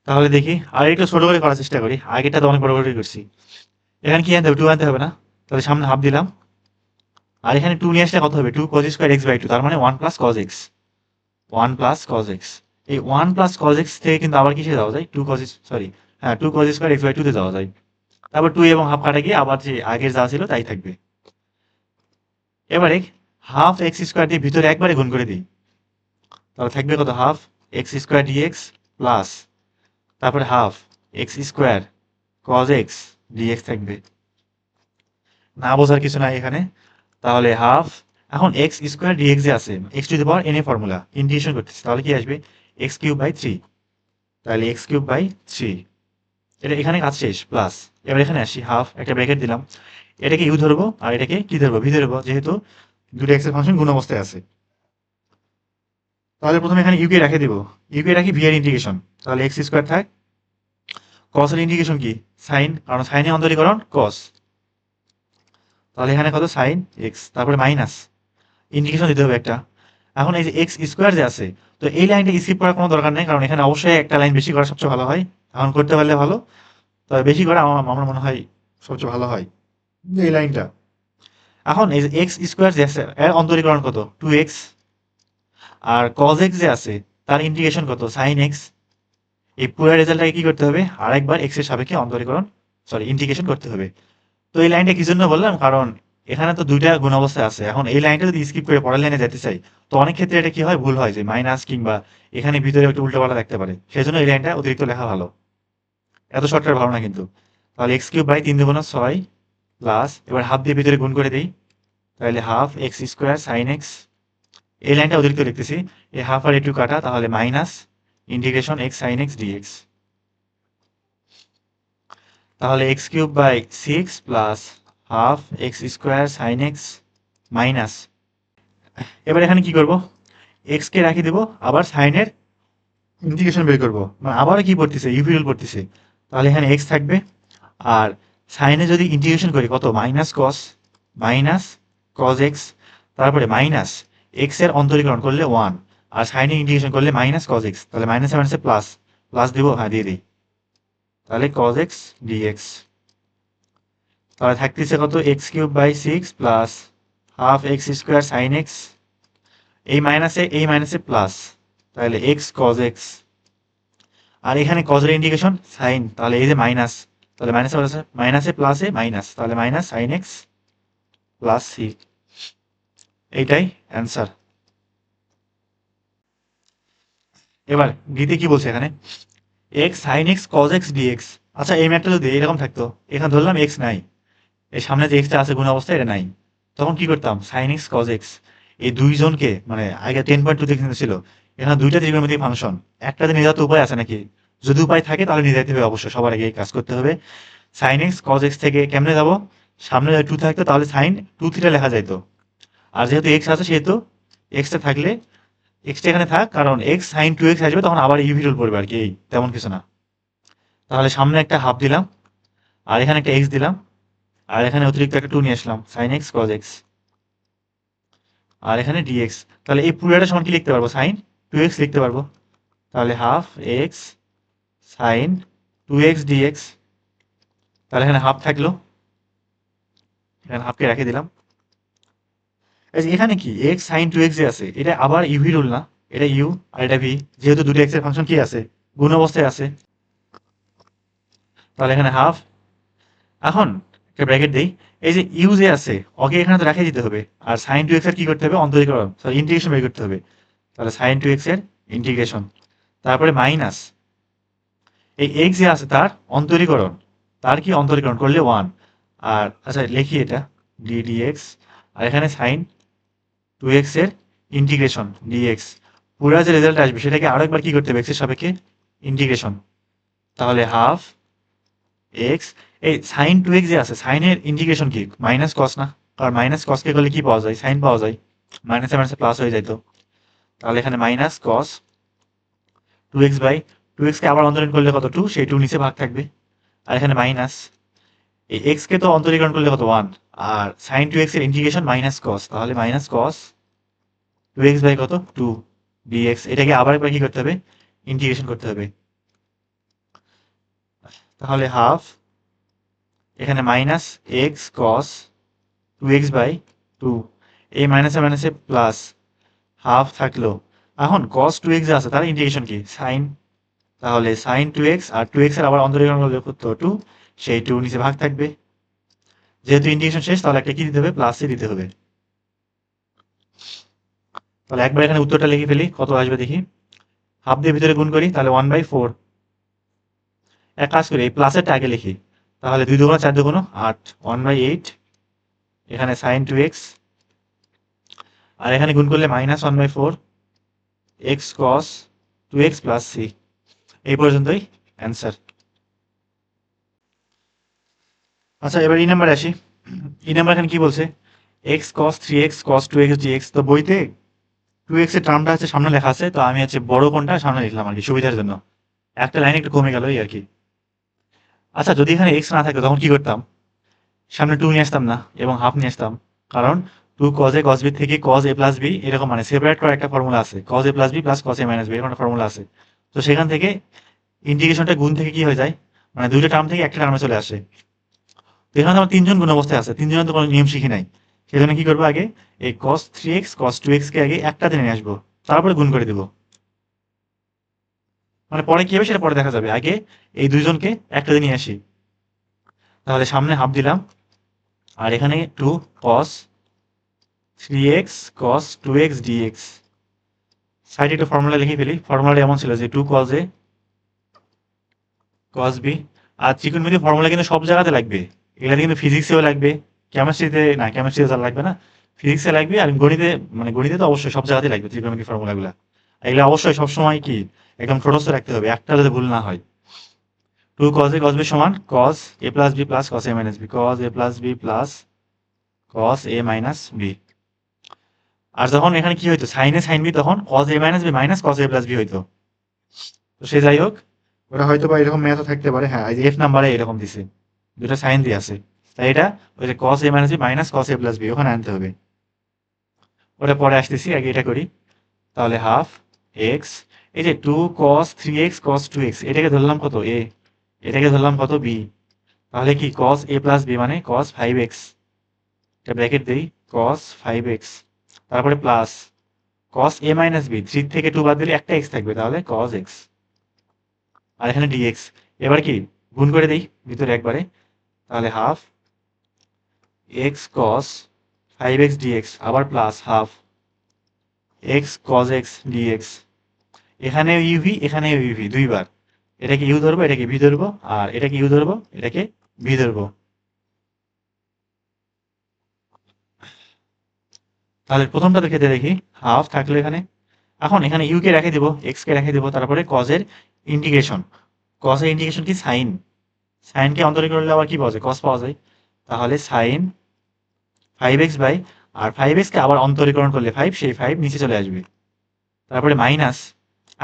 তাহলে দেখি আর একটু ছোট করে করার চেষ্টা করি, আগেটা তো অনেক বড় করে করছি। এখানে কি আনতে হবে, 2 আনতে হবে না, তাহলে সামনে হাফ দিলাম, আর এখানে 2 নিয়ে আসলে কত হবে, 2 cos স্কোয়ার x/2, তার মানে 1 + cos x, 1 + cos x। এই 1 + cos x থেকে কিন্তু আবার কিসে যাওয়া যায়, 2 cos, সরি হ্যাঁ 2 cos স্কোয়ার x/2 তে যাওয়া যায়, তারপর 2 এবং হাফ কাটা গিয়ে আবার যে আগের যা ছিল তাই থাকবে। এবারে হাফ x² দিয়ে ভিতরে একবারে গুণ করে দিই, তাহলে থাকবে কত, হাফ x² dx প্লাস, তারপরে half x² cos x dx থাকবে, না বোঝার কিছু নাই এখানে। তাহলে হাফ, এখন x² dx যে আছে, x⁴ ফর্মুলা ইন্টিগ্রেশন করতেছি, তাহলে কি আসবে, x³/3, তাহলে x³/3, এটা এখানে কাজ শেষ প্লাস। এবার এখানে আসি, হাফ একটা ব্র্যাকেট দিলাম, এটাকে ইউ ধরবো আর এটাকে কি ধরবো, ভি ধরবো, যেহেতু দুটো এক্স এর ফাংশন গুণ অবস্থায় আছে। তাহলে প্রথমে এখানে ইউকে রেখে দিব, ইউকে রাখি ভি এর ইন্টিগ্রেশন, তাহলে x² থাক কসের ইন্ডিকেশন কি সাইন, কারণ সাইনের অন্তরীকরণ কস। তাহলে এখানে কত সাইন এক্স, তারপরে মাইনাস ইন্ডিকেশন দিতে হবে একটা। এখন এই যে এক্স স্কোয়ার যে আছে, তো এই লাইনটা স্কিপ করার কোনো দরকার নেই, কারণ এখানে অবশ্যই একটা লাইন বেশি করা সবচেয়ে ভালো হয়। এখন করতে পারলে ভালো, তবে বেশি করা আমার মনে হয় সবচেয়ে ভালো হয় এই লাইনটা। এখন এই যে এক্স স্কোয়ার যে আছে এর অন্তরীকরণ কত টু এক্স, আর কজ এক্স যে আছে তার ইন্টিগ্রেশন কত সাইন এক্স। এই পুরো রেজাল্টটাকে কি করতে হবে আরেকবার এক্স এর সাপেক্ষে অন্তরীকরণ ইন্টিগ্রেশন করতে হবে। তো এই লাইনটা কি জন্য বললাম, কারণ এখানে তো দুইটা গুণ অবস্থায় আছে। এখন এই লাইনটা যদি স্কিপ করে পরের লাইনে যেতে চাই, তো অনেক ক্ষেত্রে এটা কি হয় ভুল হয় যে মাইনাস কিংবা এখানে ভিতরে একটু উল্টোপাল্টা দেখতে পারে, সেই জন্য এই লাইনটা অতিরিক্ত লেখা ভালো। এত শর্টকাট ভালো না কিন্তু। তাহলে এক্স কিউব বাই 3×6 প্লাস, এবার হাফ দিয়ে ভিতরে গুণ করে দিই, তাহলে half x square sine x. এই লাইনটা অতিরিক্ত লিখতেছি, এই হাফ আর একটু কাটা, তাহলে minus integration x sine x dx. তাহলে x cube by 6 plus half x square sine x minus. এবার এখানে কি করব, এক্স কে রাখি দেবো, আবার সাইনের ইন্টিগ্রেশন বের করবো, মানে আবার কি পড়তেছে ইউভি রুল পড়তেছে। তাহলে এখানে এক্স থাকবে, আর সাইনে যদি ইন্টিগ্রেশন করি কত মাইনাস কস এক্স, তারপরে মাইনাস এক্স এর অন্তরীকরণ করলে 1, আর সাইনে ইন্টিগ্রেশন করলে মাইনাস কস এক্স, তাহলে মাইনাসে মাইনাসে প্লাস, প্লাস দিব, হ্যাঁ দিয়ে দিই, তাহলে কস এক্স ডিএক্স। তাহলে থাকতেছে কত x cube by 6 plus half x square sine x, এই মাইনাসে প্লাস, তাহলে এক্স কজ এক্স। আর এখানে কজের ইন্ডিকেশন সাইন, তাহলে এই যে মাইনাস, তাহলে মাইনাসে মাইনাসে প্লাসে মাইনাস, তাহলে minus sine x plus c. এইটাই অ্যান্সার। এবার ডিতে কি বলছে এখানে, x sine x cos x dx. আচ্ছা এই ম্যাথটা যদি এরকম থাকতো, এখানে ধরলাম এক্স নাই, এই সামনে যে এক্সটা আছে গুণ অবস্থায় এটা নাই, তখন কি করতাম সাইন এক্স কজ এক্স এই দুইজনকে, মানে আগে 10.2 থেকে ছিল, এখানে দুইটা ত্রিকোণমিতিক ফাংশন, একটাতে নিয়ে যাওয়ার উপায় আছে নাকি? যদি উপায় থাকে তাহলে নিয়ে যেতে হবে, অবশ্যই সবার আগে এই কাজ করতে হবে। সাইন এক্স কজ এক্স থেকে কেমনে যাবো, সামনে যদি 2 থাকতো তাহলে সাইন 2 থিটা লেখা যাইতো, আর যেহেতু এক্স আছে সেহেতু এক্সটা থাকলে এক্সটা এখানে থাক, কারণ এক্স সাইন 2x আসবে তখন আবার ইউভি রুল পড়বে আর কি, এই তেমন কিছু না। তাহলে সামনে একটা হাফ দিলাম, আর এখানে একটা এক্স দিলাম, আর এখানে অতিরিক্ত একটা 2 নিয়ে আসলাম সাইন এক্স কজ এক্স, আর এখানে ডিএক্স। তাহলে এই পুরোটা সমান কি লিখতে পারবো সাইন 2x লিখতে পারবো, তাহলে half x sign 2x dx. তাহলে এখানে হাফ থাকলো, এখানে হাফকে রেখে দিলাম। এই যে এখানে কি এক্স সাইন 2x যে আছে এটা আবার ইউভি রুল না, এটা ইউ আর এটা ভি, যেহেতু দুটো এক্স এর ফাংশন কি আছে গুণ অবস্থায় আছে, তাহলে এখানে হাফ। এখন একটা ব্র্যাকেট দেই, এই যে ইউ যে আছে ওকে এখানে তো রেখে দিতে হবে, আর সাইন 2x এর কি করতে হবে অন্তরীকরণ ইন্টিগ্রেশন বের করতে হবে, তাহলে সাইন 2x এর ইন্টিগ্রেশন, তারপরে মাইনাস এই এক্স যে আছে তার অন্তরীকরণ, তার কি অন্তরীকরণ করলে 1, আর আচ্ছা লিখি এটা ডিএক্স, আর এখানে সাইন 2x এর ইন্টিগ্রেশন ডিএক্স। পুরো যে রেজাল্ট আসবে সেটাকে আরো একবার কি করতে হবে এক্স এর সাপেক্ষে ইন্টিগ্রেশন, তাহলে হাফ এক্স, এই সাইন 2x যে আছে সাইনের ইন্টিগ্রেশন কি মাইনাস কস না, কারণ মাইনাস কস কে করলে কি পাওয়া যায় সাইন পাওয়া যায়, মাইনাসে মাইনাসে প্লাস হয়ে যায়, তো তাহলে এখানে minus cos 2x by 2x কে আবার অন্তরীকরণ করলে কত 2, সেই 2 নিচে ভাগ থাকবে, আর এখানে মাইনাস এই x কে তো অন্তরীকরণ করলে কত 1, আর সাইন 2x এর ইন্টিগ্রেশন মাইনাস কস, তাহলে মাইনাস কস 2x বাই কত 2 dx। এটাকে আবার একবার কি করতে হবে ইন্টিগ্রেশন করতে হবে, তাহলে হাফ এখানে minus x cos 2x by 2, এই মাইনাসে মাইনাসে প্লাস হাফ থাকলো। এখন cos 2x আছে তার ইন্টিগ্রেশন কি সাইন, তাহলে সাইন 2x, আর 2x এর আবার অন্তরীকরণ করলে কত 2, সেই 2 নিচে ভাগ থাকবে, যেহেতু ইন্টিগ্রেশন শেষ তাহলে একটা কি দিতে হবে প্লাসই দিতে হবে। তাহলে একবার এখানে উত্তরটা লিখে ফেলি কত আসবে দেখি, হাফ দিয়ে ভিতরে গুণ করি তাহলে 1/4। এক কাজ করি এই প্লাসেরটা আগে লিখি, তাহলে 2 দুগুণ 4 দুগুণ 8, 1/8, এখানে সাইন 2x, আর এখানে গুণ করলে মাইনাস 1/4 এক্স কস 2x প্লাস সি। এই পর্যন্তই অ্যান্সার। আচ্ছা এবার ই নাম্বার আসি, ই নাম্বার এখানে কি বলছে এক্স কস 3x কস 2x dx। তো বইতে 2x এর টার্মটা হচ্ছে সামনে লেখা আছে, তো আমি হচ্ছে বড় কোনটা সামনে লিখলাম আর কি সুবিধার জন্য, একটা লাইন একটু কমে গেল এই আর কি। আচ্ছা, যদি এখানে এক্স না থাকতো তখন কি করতাম? সামনে টু নিয়ে আসতাম না এবং হাফ নিয়ে আসতাম, কারণ two cos a cos b থেকে কজ এ প্লাস বি এরকম মানে সেপারেট করার একটা ফর্মুলা আছে, cos a plus b plus cos a minus b এরকম একটা ফর্মুলা আছে। তো সেখান থেকে ইন্টিগ্রেশনটা গুণ থেকে কি হয়ে যায়, মানে দুইটা টার্ম থেকে একটা টার্মে চলে আসে। তো এখানে তো আমার তিনজন গুণ অবস্থায় আছে, তিনজনের তো কোনো নিয়ম শিখি নাই। সেই জন্য কি করবো, আগে এই কস three x cos two x কে আগে একটাতে নিয়ে আসবো, তারপরে গুণ করে দিব। মানে পরে কি হবে সেটা পরে দেখা যাবে, আগে এই দুইজনকে একটাতে নিয়ে আসি। তাহলে সামনে হাফ দিলাম, আর এখানে two cos three x cos two x dx. সাইডে একটা ফর্মুলা লিখে ফেলি, ফর্মুলাটা এমন ছিল যে টু কজ এ কস বি। আর ত্রিকোণমিতি ফর্মুলা কিন্তু সব জায়গাতে লাগবে, এটাতে কিন্তু ফিজিক্সেও লাগবে, কেমিস্ট্রিতে না, কেমিস্ট্রিতে তার লাগবে না, ফিজিক্সে লাগবে, আর গণিতে, মানে গণিতে তো অবশ্যই সব জায়গাতেই লাগবে ত্রিকোণমিতি ফর্মুলাগুলা। এগুলো অবশ্যই সবসময় কি একদম ঠোঁটস্থ রাখতে হবে, একটা যাতে ভুল না হয়। টু কজ এ কস বি সমান cos a plus b plus cos a minus b, cos a plus b plus cos a minus b. আর যখন এখানে কি হইতো সাইন এ সাইন বি, তখন cos a minus b minus cos a plus b হইতো। তো সে যাই হোক, ওটা হয়তো বা এরকম ম্যাথও থাকতে পারে, হ্যাঁ এই যে এফ নাম্বারে এরকম দিছে, দুটো সাইন দিয়ে আছে, তাই এটা ওই যে কস a minus b minus cos a plus B ওখানে আনতে হবে। ওটা পরে আসতেছি, আগে এটা করি। তাহলে হাফ এক্স, এই যে two cos three x cos two x, এটাকে ধরলাম কত এ, এটাকে ধরলাম কত বি। তাহলে কি কস এ প্লাস বি মানে কস ফাইভ এক্স, এটা ব্র্যাকেট দিই, কস ফাইভ এক্স, তারপরে plus cos a minus B, three থেকে টু বাদ দিলে একটা এক্স থাকবে, তাহলে কস এক্স, আর এখানে ডিএক্স। এবার কি গুণ করে দেই ভিতরে একবারে, তাহলে half x cos five x dx, আবার plus half x cos x dx. এখানে ইউভি এখানে ইউভি দুইবার, এটাকে ইউ ধরবো এটাকে ভি ধরবো, আর এটাকে ইউ ধরবো এটাকে ভি ধরবো। তাহলে প্রথমটাতে ক্ষেত্রে দেখি হাফ থাকলো এখানে, এখন এখানে ইউ কে রেখে দিব, এক্স কে রেখে দিব, তারপরে কজের ইন্টিগ্রেশন, কজের ইন্টিগ্রেশন কি সাইন, সাইনকে অন্তরীকরণ করলে আবার কি পাওয়া যায়, কস পাওয়া যায়। তাহলে সাইন ফাইভ এক্স বাই, আর ফাইভ এক্স কে আবার অন্তরীকরণ করলে ফাইভ, সেই ফাইভ নিচে চলে আসবে, তারপরে মাইনাস।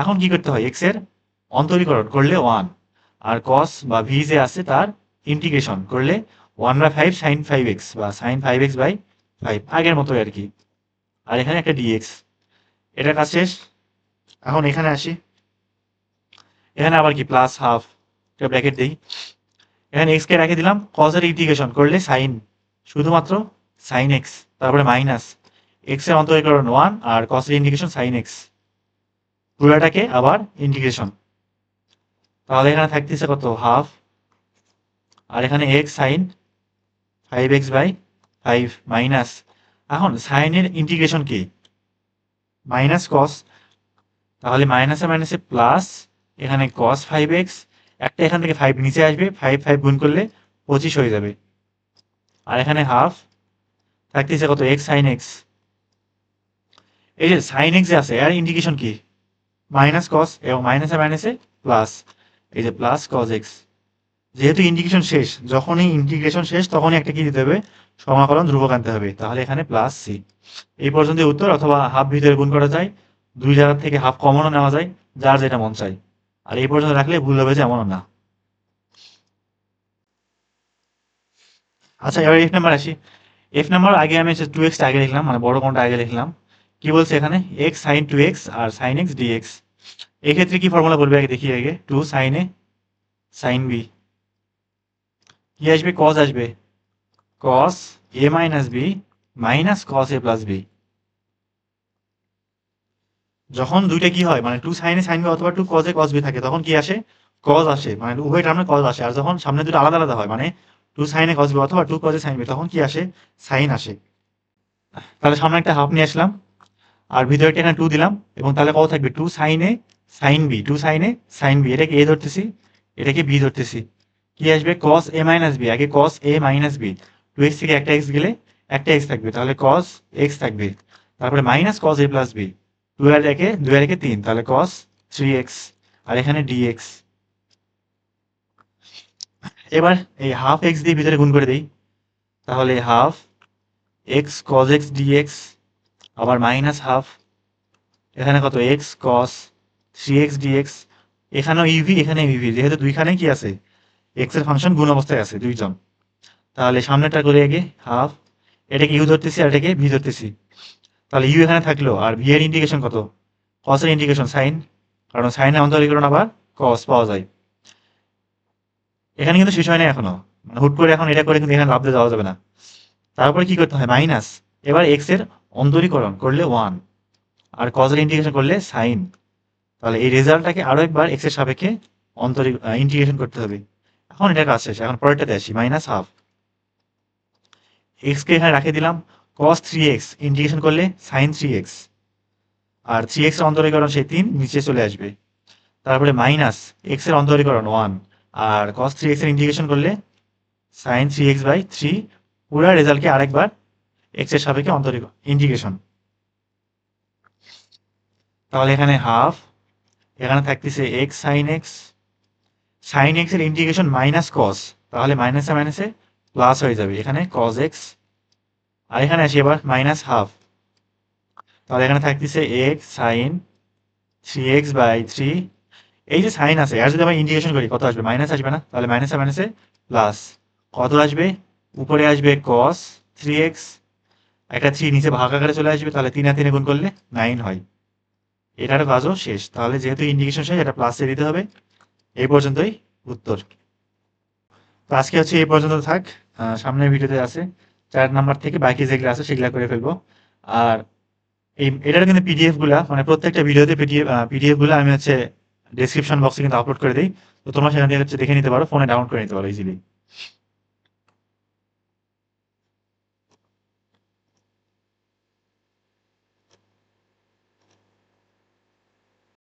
এখন কি করতে হয়, এক্স এর অন্তরীকরণ করলে ওয়ান, আর কস বা ভি যে আছে তার ইন্টিগ্রেশন করলে one by five sine five x বা sine five x by five, আগের মতোই আর কি। আর এখানে একটা ডিএক্স, এটার কাজ শেষ। এখন এখানে আসি, এখানে আবার কি প্লাস হাফ, এটা ব্র্যাকেট দিই, এখানে এক্স কে রেখে দিলাম, কস এর ইন্টিগ্রেশন করলে সাইন, শুধুমাত্র সাইন এক্স, তারপরে মাইনাস এক্স এর অন্তরীকরণ ওয়ান, আর কস এর ইন্টিগ্রেশন সাইন এক্স, পুরোটাকে আবার ইন্টিগ্রেশন। তাহলে এখানে থাকতেছে কত হাফ, আর এখানে x sine five x by five minus, এখন সাইনের ইন্টিগ্রেশন কি মাইনাস কস, তাহলে মাইনাসে মাইনাসে প্লাস, এখানে কস ফাইভ এক্স, একটা এখান থেকে ফাইভ নিচে আসবে, ফাইভ ফাইভ গুণ করলে 25 হয়ে যাবে, আর এখানে হাফ থাকতেছে কত এক্স সাইন এক্স। এই যে সাইন এক্স যে আছে এর ইন্টিগ্রেশন কি মাইনাস কস, এবং মাইনাসে মাইনাসে প্লাস, এই যে প্লাস কস এক্স। যেহেতু ইন্টিগ্রেশন শেষ, যখনই ইন্টিগ্রেশন শেষ তখনই একটা কি দিতে হবে, সমাকলন ধ্রুবক আনতে হবে, তাহলে এখানে প্লাস সি। এই পর্যন্ত উত্তর, অথবা হাফ ভিতরে গুণ করা যায়, দুই জায়গা থেকে হাফ কমনও নেওয়া যায়, যার যেটা মন চাই। আর এই পর্যন্ত রাখলে ভুল হবে যে এমনও না। আচ্ছা, এবার এফ নাম্বার আসি। এফ নাম্বার আগে আমি টু এক্স আগে লিখলাম, মানে বড় কোণটা আগে লিখলাম। কি বলছে এখানে, এক্স সাইন টু এক্স আর সাইন এক্স ডিএক্স। এক্ষেত্রে কি ফর্মুলা বলবে আগে দেখি, আগে two sign a sine B, কি আসবে কস আসবে, কস a minus b minus cos a plus B. যখন দুইটা কি হয়, মানে two sign a sine B অথবা টু কস এ কস বি থাকে, তখন কি আসে কস আসে, মানে উভয় টার্মে কস আসে। আর যখন সামনে দুটো আলাদা আলাদা হয়, মানে টু সাইন এ কস বি অথবা টু কস এ সাইন বি, তখন কি আসে সাইন আসে। তাহলে সামনে একটা হাফ নিয়ে আসলাম, আর ভিতরে একটা এখানে টু দিলাম, এবং তাহলে কত থাকবে two sign a sine B, two sign a sine B, এটাকে এ ধরতেছি এটাকে বি ধরতেছি, কি আসবে কস এ মাইনাস বি, আগে কস a minus B, two x থেকে একটা এক্স গেলে একটা এক্স থাকবে, তাহলে কস এক্স থাকবে, তারপরে minus cos a plus B, দুই আর একে তিন, তাহলে কস থ্রি এক্স, আর এখানে ডিএক্স। এবার এই হাফ এক্স দিয়ে ভিতরে গুণ করে দিই, তাহলে half x cos x dx, আবার মাইনাস হাফ, এখানে কত x cos three x dx, এখানেও ইভি এখানে ইভি, যেহেতু দুইখানে কি আছে এক্স এর ফাংশন গুণ অবস্থায় আছে দুইজন। তাহলে সামনেটা করে আগে হাফ, এটাকে ইউ ধরতেছি আর এটাকে ভি ধরতেছি। তাহলে ইউ এখানে থাকলো, আর ভি এর ইন্টিগ্রেশন কত? কস এর ইন্টিগ্রেশন সাইন, কারণ সাইনের অন্তরীকরণ আবার কস পাওয়া যায়। এখানে কিন্তু শেষ হয় না এখনো, মানে হুট করে এখন এটা করে কিন্তু এখানে লাভ দিয়ে যাওয়া যাবে না। তারপরে কি করতে হয়? মাইনাস, এবার এক্স এর অন্তরীকরণ করলে 1, আর কস এর ইন্টিগ্রেশন করলে সাইন। তাহলে এই রেজাল্টটাকে আরো একবার এক্স এর সাপেক্ষে ইন্টিগ্রেশন করতে হবে। এখন এটা কাজ শেষ, এখন পরেরটাতে আসি, মাইনাস হাফ। এক্স কে এখানে রাখে দিলাম, কস 3x ইন্টিগ্রেশন করলে সাইন 3x, আর 3x এর অন্তরীকরণ সেই 3 নিচে চলে আসবে। তারপরে মাইনাস এক্স এর অন্তরীকরণ 1, আর cos 3x এর ইন্টিগ্রেশন করলে sin 3x/3, পুরা রেজাল্টকে আরেকবার এক্স এর সাপেক্ষে ইন্টিগ্রেশন। তাহলে এখানে হাফ, এখানে থাকতেছে x sin x এর ইন্টিগ্রেশন মাইনাস cos, তাহলে মাইনাসে মাইনাসে প্লাস হয়ে যাবে, এখানে cos x। আর এখানে আসি এবার মাইনাস হাফ, তাহলে এখানে থাকতেছে x sin 3x/3। এই যে সাইন আছে, আর যদি আমরা ইন্টিগ্রেশন করি কত আসবে? মাইনাস আসবে না? তাহলে মাইনাসে মাইনাসে প্লাস, কত আসবে? উপরে আসবে cos 3x, একটা 3 নিচে ভাগ আকারে চলে আসবে, তাহলে 3 আর 3 গুণ করলে 9 হয়। এটার কাজও শেষ। তাহলে যেহেতু ইন্টিগ্রেশন শেষ, এটা প্লাসে দিতে হবে। এই পর্যন্তই উত্তর। তো আজকে হচ্ছে এই পর্যন্ত থাক। সামনের ভিডিওতে আছে 4 নাম্বার থেকে বাকি যেগুলো আছে সেগুলো করে ফেলবো। আর এটার কিন্তু পিডিএফ গুলা, মানে প্রত্যেকটা ভিডিওতে পিডিএফ গুলা আমি হচ্ছে ডেসক্রিপশন বক্সে কিন্তু আপলোড করে দিই। তো তোমরা সেখান থেকে হচ্ছে দেখে নিতে পারো, ফোনে ডাউনলোড করে নিতে পারো ইজিলি।